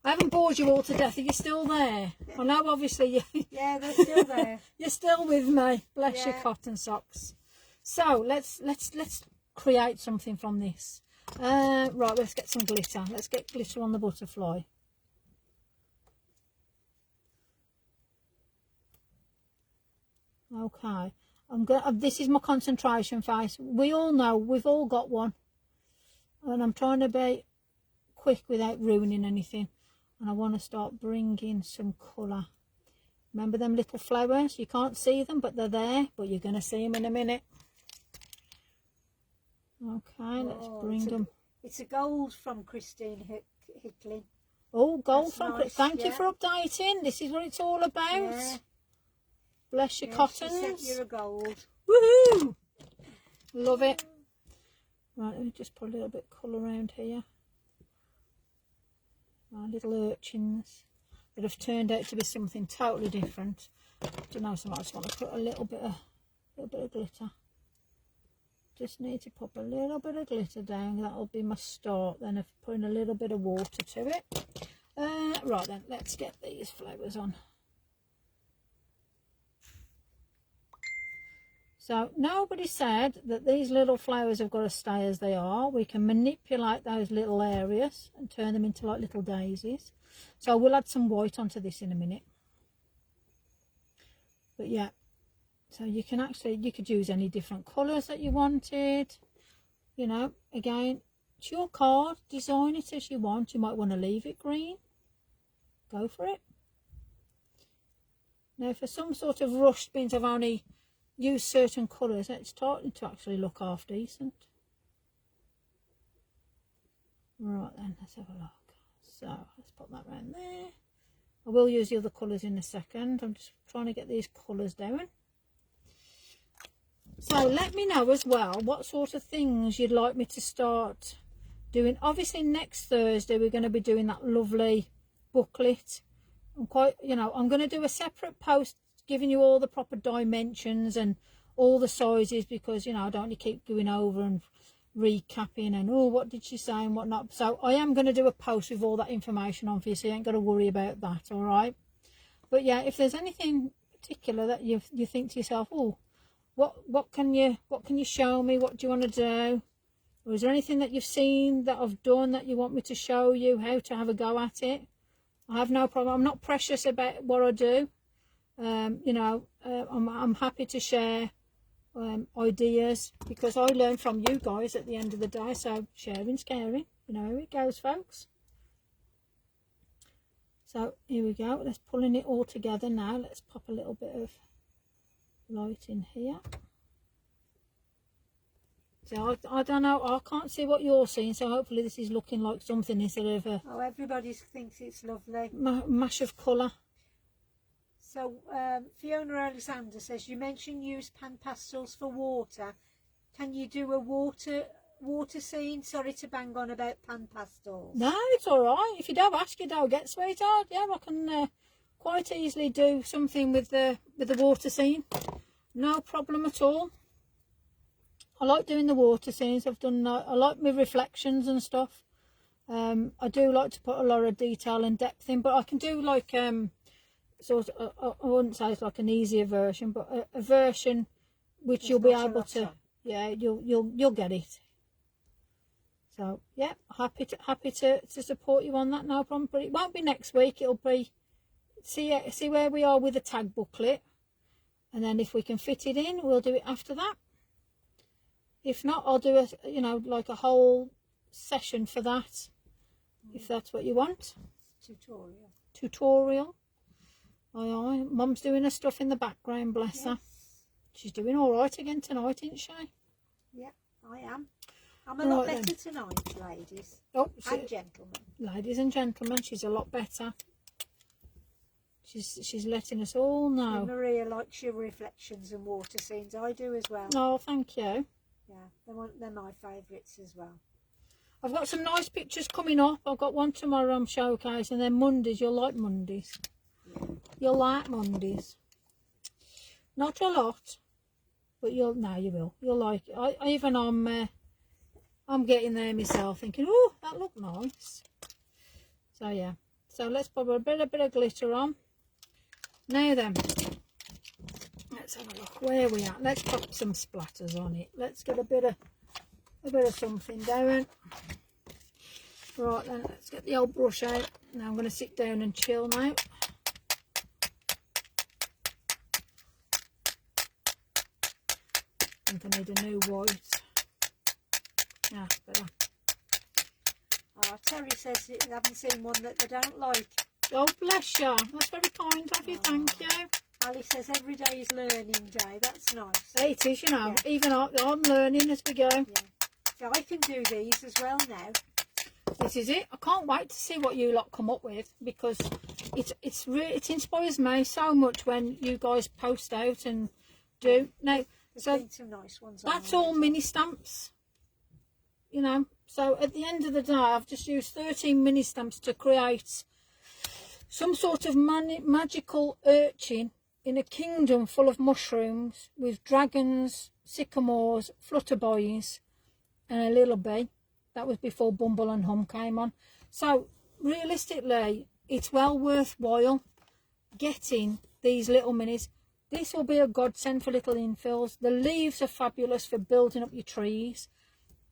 I haven't bored you all to death. Are you still there? I know, obviously. Yeah, they're still there. You're still with me. Bless Yeah. your cotton socks. So let's create something from this. Right, let's get some glitter. Let's get glitter on the butterfly. Okay, this is my concentration face. We all know we've all got one, and I'm trying to be quick without ruining anything. And I want to start bringing some colour. Remember them little flowers? You can't see them, but they're there. But you're going to see them in a minute. Okay, let's Oh, bring them. It's a gold from Christine Hickling. Oh, gold That's from nice, Thank you yeah. for updating. This is what it's all about. Yeah. Bless your Yeah, cottons. she sent you a gold. Woohoo! Love it. Right, let me just put a little bit of colour around here. My little urchins that have turned out to be something totally different. I don't know, so I just want to put a little bit of glitter. Just need to pop a little bit of glitter down. That'll be my start then of putting a little bit of water to it. Right then, let's get these flowers on. So nobody said that these little flowers have got to stay as they are. We can manipulate those little areas and turn them into like little daisies. So we'll add some white onto this in a minute. But yeah, so you can actually, you could use any different colours that you wanted. You know, again, it's your card. Design it as you want. You might want to leave it green. Go for it. Now for some sort of rushed means I've only used certain colours, it's starting to actually look half decent. Right then, let's have a look. So let's put that around there. I will use the other colours in a second. I'm just trying to get these colours down. So let me know as well what sort of things you'd like me to start doing. Obviously next Thursday we're going to be doing that lovely booklet. I'm quite, you know, I'm going to do a separate post giving you all the proper dimensions and all the sizes, because, you know, I don't want to keep going over and recapping and, oh, what did she say and whatnot. So I am going to do a post with all that information on for you, so you ain't got to worry about that, all right? But yeah, if there's anything particular that you think to yourself, oh, what can you show me? What do you want to do? Or is there anything that you've seen that I've done that you want me to show you how to have a go at it? I have no problem. I'm not precious about what I do. You know, I'm happy to share ideas, because I learn from you guys at the end of the day. So sharing's caring. You know how it goes, folks. So here we go. Let's pulling it all together now. Let's pop a little bit of light in here. So I don't know, I can't see what you're seeing, so hopefully this is looking like something instead of a everybody thinks it's lovely. Mash of colour. So Fiona Alexander says, you mentioned use pan pastels for water. Can you do a water scene? Sorry to bang on about pan pastels. No, it's all right. If you don't ask, you don't get, sweetheart. Yeah, I can quite easily do something with the water scene. No problem at all. I like doing the water scenes. I've done. I like my reflections and stuff. I do like to put a lot of detail and depth in, but I can do like sort of. I wouldn't say it's like an easier version, but a version which There's you'll be not a able lot to. on. Yeah, you'll get it. So yeah, happy to support you on that. No problem. But it won't be next week. It'll be see where we are with the tag booklet, and then if we can fit it in, we'll do it after that. If not, I'll do a, you know, like a whole session for that, if that's what you want. Tutorial. Aye. Mum's doing her stuff in the background, bless her. She's doing all right again tonight, isn't she? Yeah, I am. I'm a lot better tonight, ladies. Oh, and gentlemen. Ladies and gentlemen, she's a lot better. She's letting us all know. And Maria likes your reflections and water scenes. I do as well. Oh, thank you. Yeah, they're my favourites as well. I've got some nice pictures coming up. I've got one tomorrow I'm showcasing, and then Mondays. You'll like Mondays. Yeah. You'll like Mondays. Not a lot, but you will. You'll like it. I'm getting there myself, thinking, oh, that looked nice. So yeah. So let's put a bit of glitter on. Now then. Let's have a look where we at. Let's put some splatters on it. Let's get a bit of something going. Right then, let's get the old brush out. Now I'm going to sit down and chill now. I think I need a new white. Yeah, better. Oh, Terry says they haven't seen one that they don't like. Oh, bless you. That's very kind of you. Thank you. Ali says every day is learning day. That's nice. It is, you know. Yeah. Even I'm learning as we go. Yeah. So I can do these as well now. This is it. I can't wait to see what you lot come up with, because it inspires me so much when you guys post out and do. Now, There's so been some nice ones. that's all mini stamps, you know. So at the end of the day, I've just used 13 mini stamps to create some sort of magical urchin in a kingdom full of mushrooms with dragons, sycamores, flutterboys, and a little bee. That was before Bumble and Hum came on. So realistically, it's well worthwhile getting these little minis. This will be a godsend for little infills. The leaves are fabulous for building up your trees.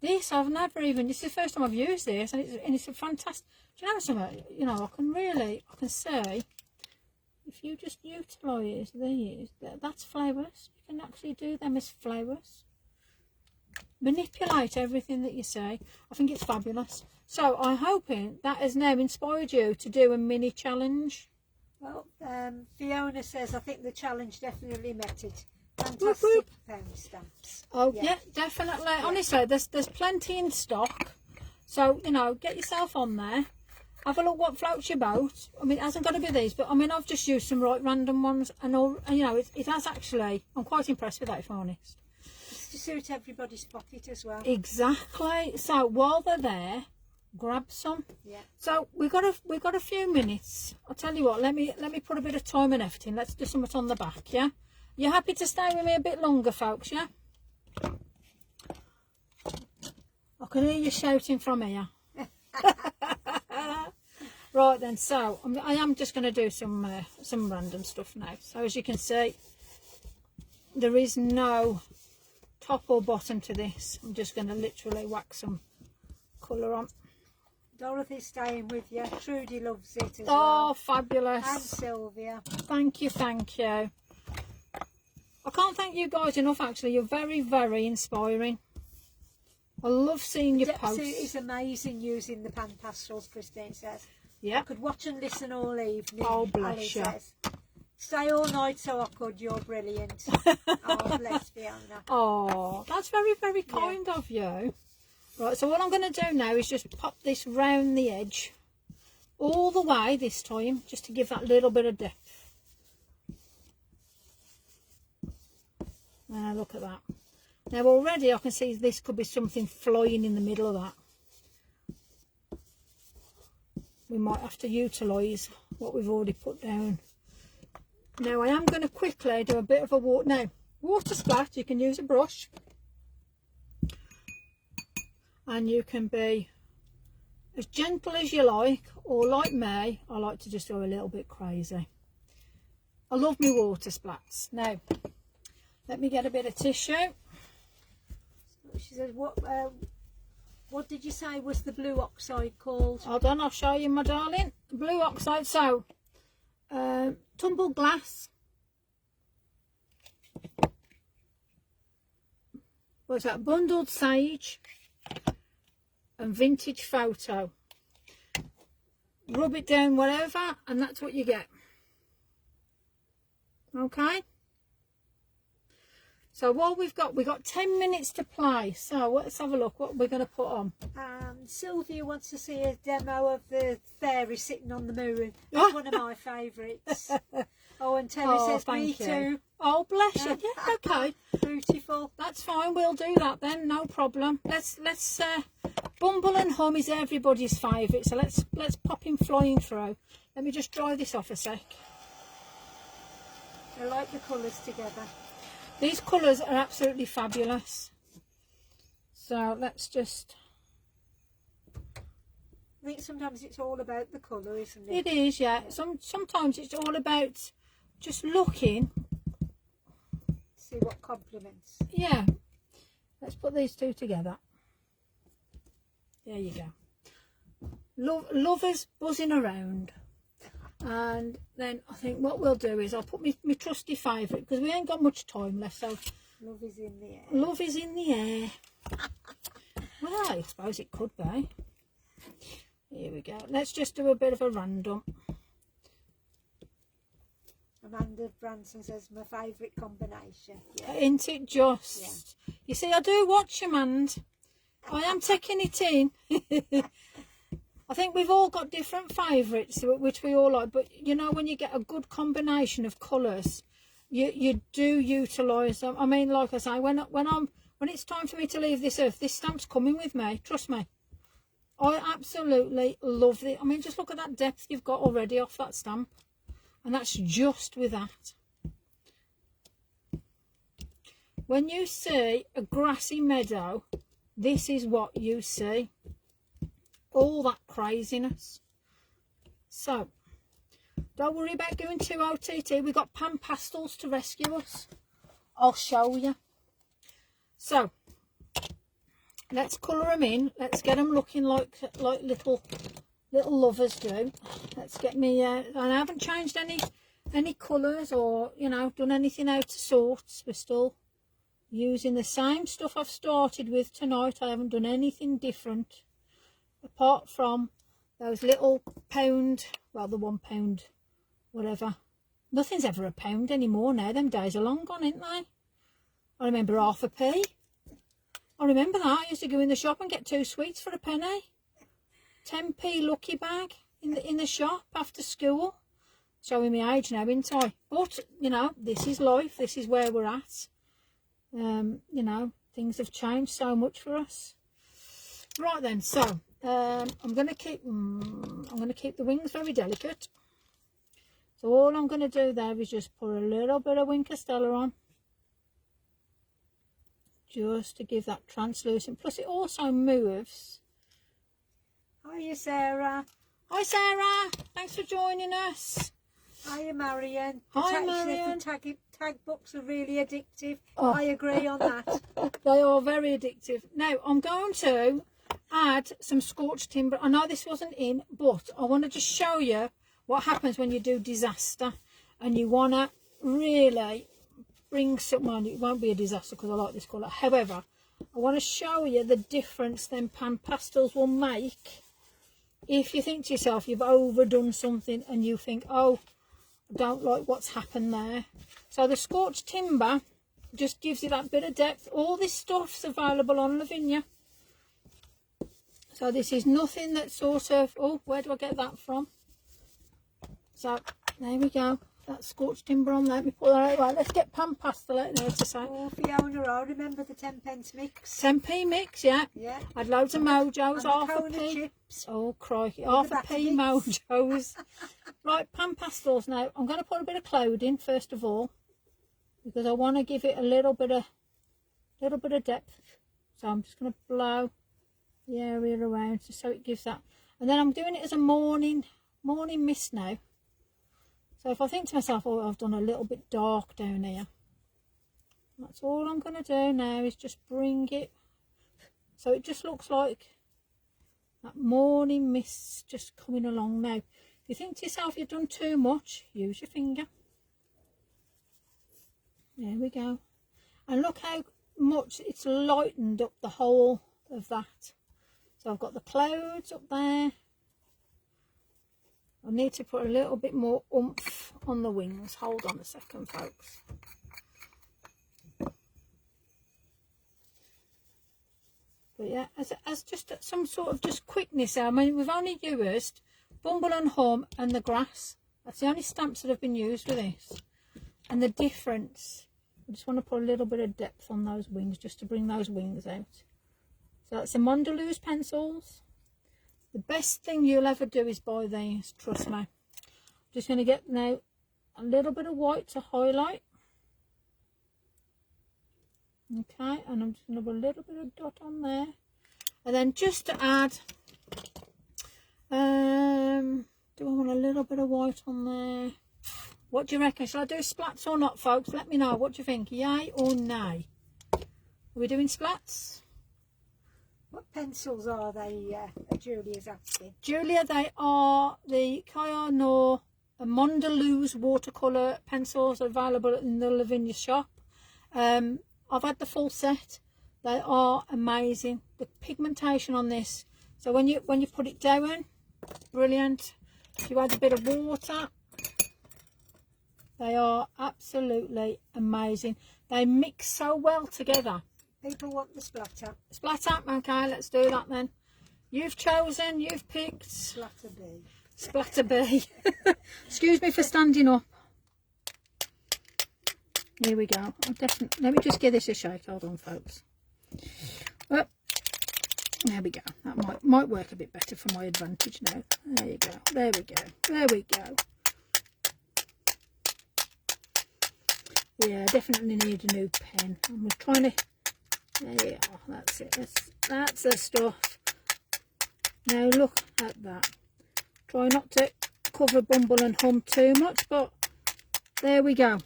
This I've never even, this is the first time I've used this, and it's a fantastic, do you know something, you know, I can say, if you just utilise these, that's flowers. You can actually do them as flowers. Manipulate everything that you say. I think it's fabulous. So I'm hoping that has now inspired you to do a mini challenge. Well, Fiona says, I think the challenge definitely met it. Fantastic pound stamps. Oh yeah, definitely. Yeah. Honestly, there's plenty in stock. So, you know, get yourself on there. Have a look what floats your boat. I mean, it hasn't got to be these, but I mean, I've just used some right random ones, and all. And, you know, it has actually. I'm quite impressed with that, if I'm honest. It's to suit everybody's pocket as well. Exactly. So while they're there, grab some. Yeah. So we've got a few minutes. I'll tell you what. Let me put a bit of time and effort in. Let's do something on the back. Yeah. You happy to stay with me a bit longer, folks? Yeah. I can hear you shouting from here. Right then. So I am just going to do some random stuff now. So as you can see, there is no top or bottom to this. I'm just going to literally whack some colour on. Dorothy's staying with you. Trudy loves it as well. Oh, fabulous. And Sylvia. Thank you, thank you. I can't thank you guys enough, actually. You're very, very inspiring. I love seeing your posts. It's amazing using the pan pastels, Christine says. Yeah. I could watch and listen all evening. Oh, bless you. Says. Stay all night so I could. You're brilliant. Oh, bless Fiona. Oh, that's very, very kind of you. Right, so what I'm going to do now is just pop this round the edge all the way this time, just to give that little bit of depth. Look at that. Now already I can see this could be something flying in the middle of that. We might have to utilise what we've already put down. Now I am going to quickly do a bit of a water splash. You can use a brush. And you can be as gentle as you like, or like me, I like to just go a little bit crazy. I love my water splats. Now, let me get a bit of tissue. She says, what did you say was the blue oxide called? Hold on, I'll show you, my darling. Blue oxide, so, tumbled glass. What's that? Bundled sage. And vintage photo. Rub it down whatever, and that's what you get. Okay, so what we've got 10 minutes to play, so let's have a look what we're going to put on. Sylvia wants to see a demo of the fairy sitting on the moon. That's one of my favourites. Oh, and Terry says me too. Oh, bless you. Yeah, okay, beautiful. That's fine, we'll do that then, no problem. Let's Bumble and Hum is everybody's favourite, so let's pop him flying through. Let me just dry this off a sec. I like the colours together. These colours are absolutely fabulous. So let's just... I think sometimes it's all about the colour, isn't it? It is, yeah. Sometimes it's all about just looking. See what complements. Yeah. Let's put these two together. There you go. Lovers buzzing around. And then I think what we'll do is I'll put my trusty favourite, because we ain't got much time left. So love is in the air. Love is in the air. Well, I suppose it could be. Here we go. Let's just do a bit of a random. Amanda Branson says my favourite combination. Yeah. Ain't it just? Yeah. You see, I do watch them, and I am taking it in. I think we've all got different favourites which we all like, but you know, when you get a good combination of colours, you do utilise them. I mean, like I say, when it's time for me to leave this earth, this stamp's coming with me, trust me. I absolutely love it. I mean, just look at that depth you've got already off that stamp, and that's just with that. When you see a grassy meadow, this is what you see. All that craziness. So, don't worry about going too OTT. We've got pan pastels to rescue us. I'll show you. So, let's colour them in. Let's get them looking like little lovers do. Let's get me. And I haven't changed any colours or, you know, done anything out of sorts. We're still using the same stuff I've started with tonight. I haven't done anything different apart from those little pound, well, the £1 whatever. Nothing's ever a pound anymore now. Them days are long gone, ain't they? I remember half a p. I remember that. I used to go in the shop and get 2 sweets for a penny. 10p lucky bag in the shop after school. Showing me age now, ain't I? But, you know, this is life. This is where we're at. You know, things have changed so much for us. Right then, so I'm going to keep the wings very delicate. So all I'm going to do there is just put a little bit of Wink Stella on, just to give that translucent. Plus, it also moves. Hiya, Sarah. Hi, Sarah. Thanks for joining us. Hiya, Marion. Hi, Marion. The tag books are really addictive. Oh. I agree on that. They are very addictive. Now, I'm going to add some scorched timber. I know this wasn't in, but I want to just show you what happens when you do disaster and you want to really bring something. It won't be a disaster because I like this colour. However, I want to show you the difference then pan pastels will make if you think to yourself you've overdone something and you think, oh, I don't like what's happened there. So the scorched timber just gives you that bit of depth. All this stuff's available on Lavinia. So this is nothing that sort of, oh, where do I get that from? So there we go. That scorched timber on there. Let me pull that out. Right, let's get pan pastel out there to say. Oh, Fiona, I remember the 10p mix. 10p mix, yeah. Yeah. Had loads of mojos, half a Kona p. chips. Oh crikey, With half the a p mojos. Right, pan pastels now. I'm going to put a bit of cloud in first of all, because I want to give it a little bit of depth. So I'm just going to blow the area around just so it gives that. And then I'm doing it as a morning mist now. So if I think to myself, oh, I've done a little bit dark down here, that's all I'm going to do now is just bring it so it just looks like that morning mist just coming along. Now if you think to yourself you've done too much, use your finger. There we go. And look how much it's lightened up the whole of that. So I've got the clouds up there. I need to put a little bit more oomph on the wings. Hold on a second, folks. But yeah, as just some sort of just quickness. I mean, we've only used Bumble and Hum and the grass. That's the only stamps that have been used with this. And the difference, I just want to put a little bit of depth on those wings just to bring those wings out. So that's the Mondelez pencils. The best thing you'll ever do is buy these, trust me. I'm just going to get now a little bit of white to highlight. Okay, and I'm just going to put a little bit of dot on there. And then just to add, do I want a little bit of white on there? What do you reckon? Shall I do splats or not, folks? Let me know. What do you think? Yay or nay? Are we doing splats? What pencils are they, Julia's asking? Julia, they are the Kaya Mondelez watercolour pencils available in the Lavinia shop. I've had the full set. They are amazing. The pigmentation on this. So when you put it down, brilliant. If you add a bit of water, they are absolutely amazing. They mix so well together. People want the splatter. Splatter, okay, let's do that then. You've chosen, you've picked. Splatter B. Splatter B. Excuse me for standing up. Here we go. Let me just give this a shake. Hold on, folks. Well, there we go. That might work a bit better for my advantage now. There you go. There we go. There we go. Yeah, definitely need a new pen. I'm trying to... There you are. That's it. That's the stuff. Now look at that. Try not to cover Bumble and Hum too much, but there we go.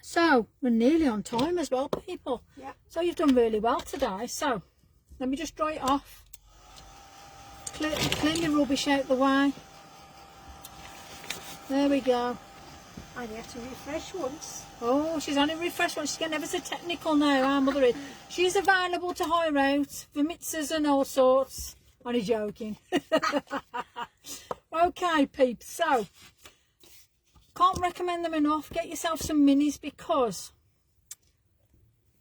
So we're nearly on time as well, people. Yeah. So you've done really well today. So let me just dry it off. Clean the rubbish out the way. There we go. I need to refresh once. Oh, she's only refreshed once. She's getting ever so technical now, our mother is. She's available to hire out for mitzvahs and all sorts. Only joking. Okay, peeps. So, can't recommend them enough. Get yourself some minis because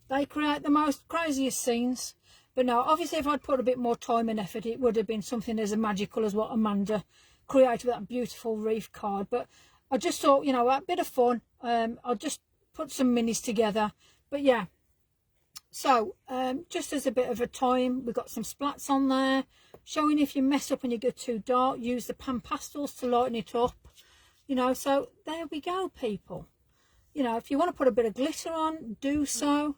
they create the most craziest scenes. But no, obviously if I'd put a bit more time and effort, it would have been something as magical as what Amanda created with that beautiful reef card. But I just thought, you know, a bit of fun. I'll just put some minis together. But yeah, so just as a bit of a time, we've got some splats on there showing if you mess up and you go too dark, use the pan pastels to lighten it up, you know. So there we go, people. You know, if you want to put a bit of glitter on, do so.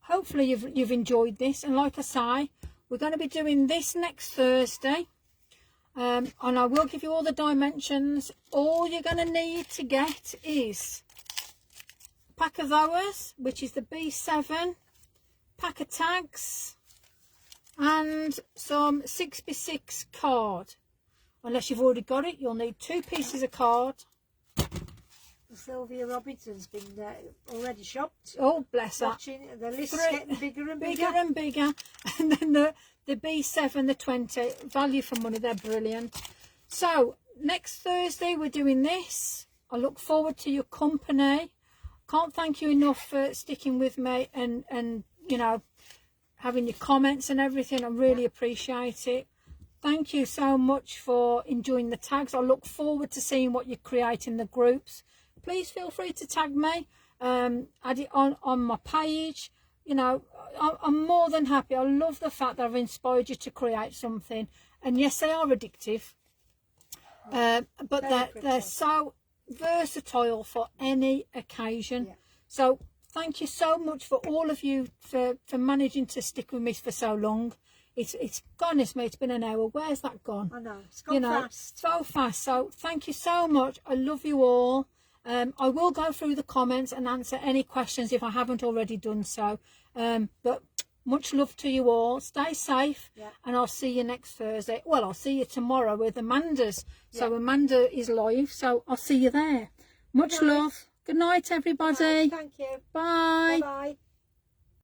Hopefully you've enjoyed this, and like I say, we're going to be doing this next Thursday. And I will give you all the dimensions. All you're going to need to get is a pack of those, which is the B7, pack of tags, and some 6x6 card. Unless you've already got it, you'll need 2 pieces of card. Sylvia Robinson's been already shopped. Oh, bless her. Watching the list getting bigger and bigger. Bigger and bigger. And then the B7, the 20, value for money, they're brilliant. So next Thursday we're doing this. I look forward to your company. Can't thank you enough for sticking with me and you know, having your comments and everything. I really appreciate it. Thank you so much for enjoying the tags. I look forward to seeing what you create in the groups. Please feel free to tag me, add it on my page. You know, I'm more than happy. I love the fact that I've inspired you to create something. And yes, they are addictive, but they're so versatile for any occasion. Yeah. So thank you so much for all of you for managing to stick with me for so long. It's goodness me, it's been an hour. Where's that gone? I know, it's gone fast. So fast. So thank you so much. I love you all. I will go through the comments and answer any questions if I haven't already done so. But much love to you all. Stay safe, and I'll see you next Thursday. Well, I'll see you tomorrow with Amanda's. So Amanda is live, so I'll see you there. Much love. Good night, everybody. Thank you. Bye. Bye-bye.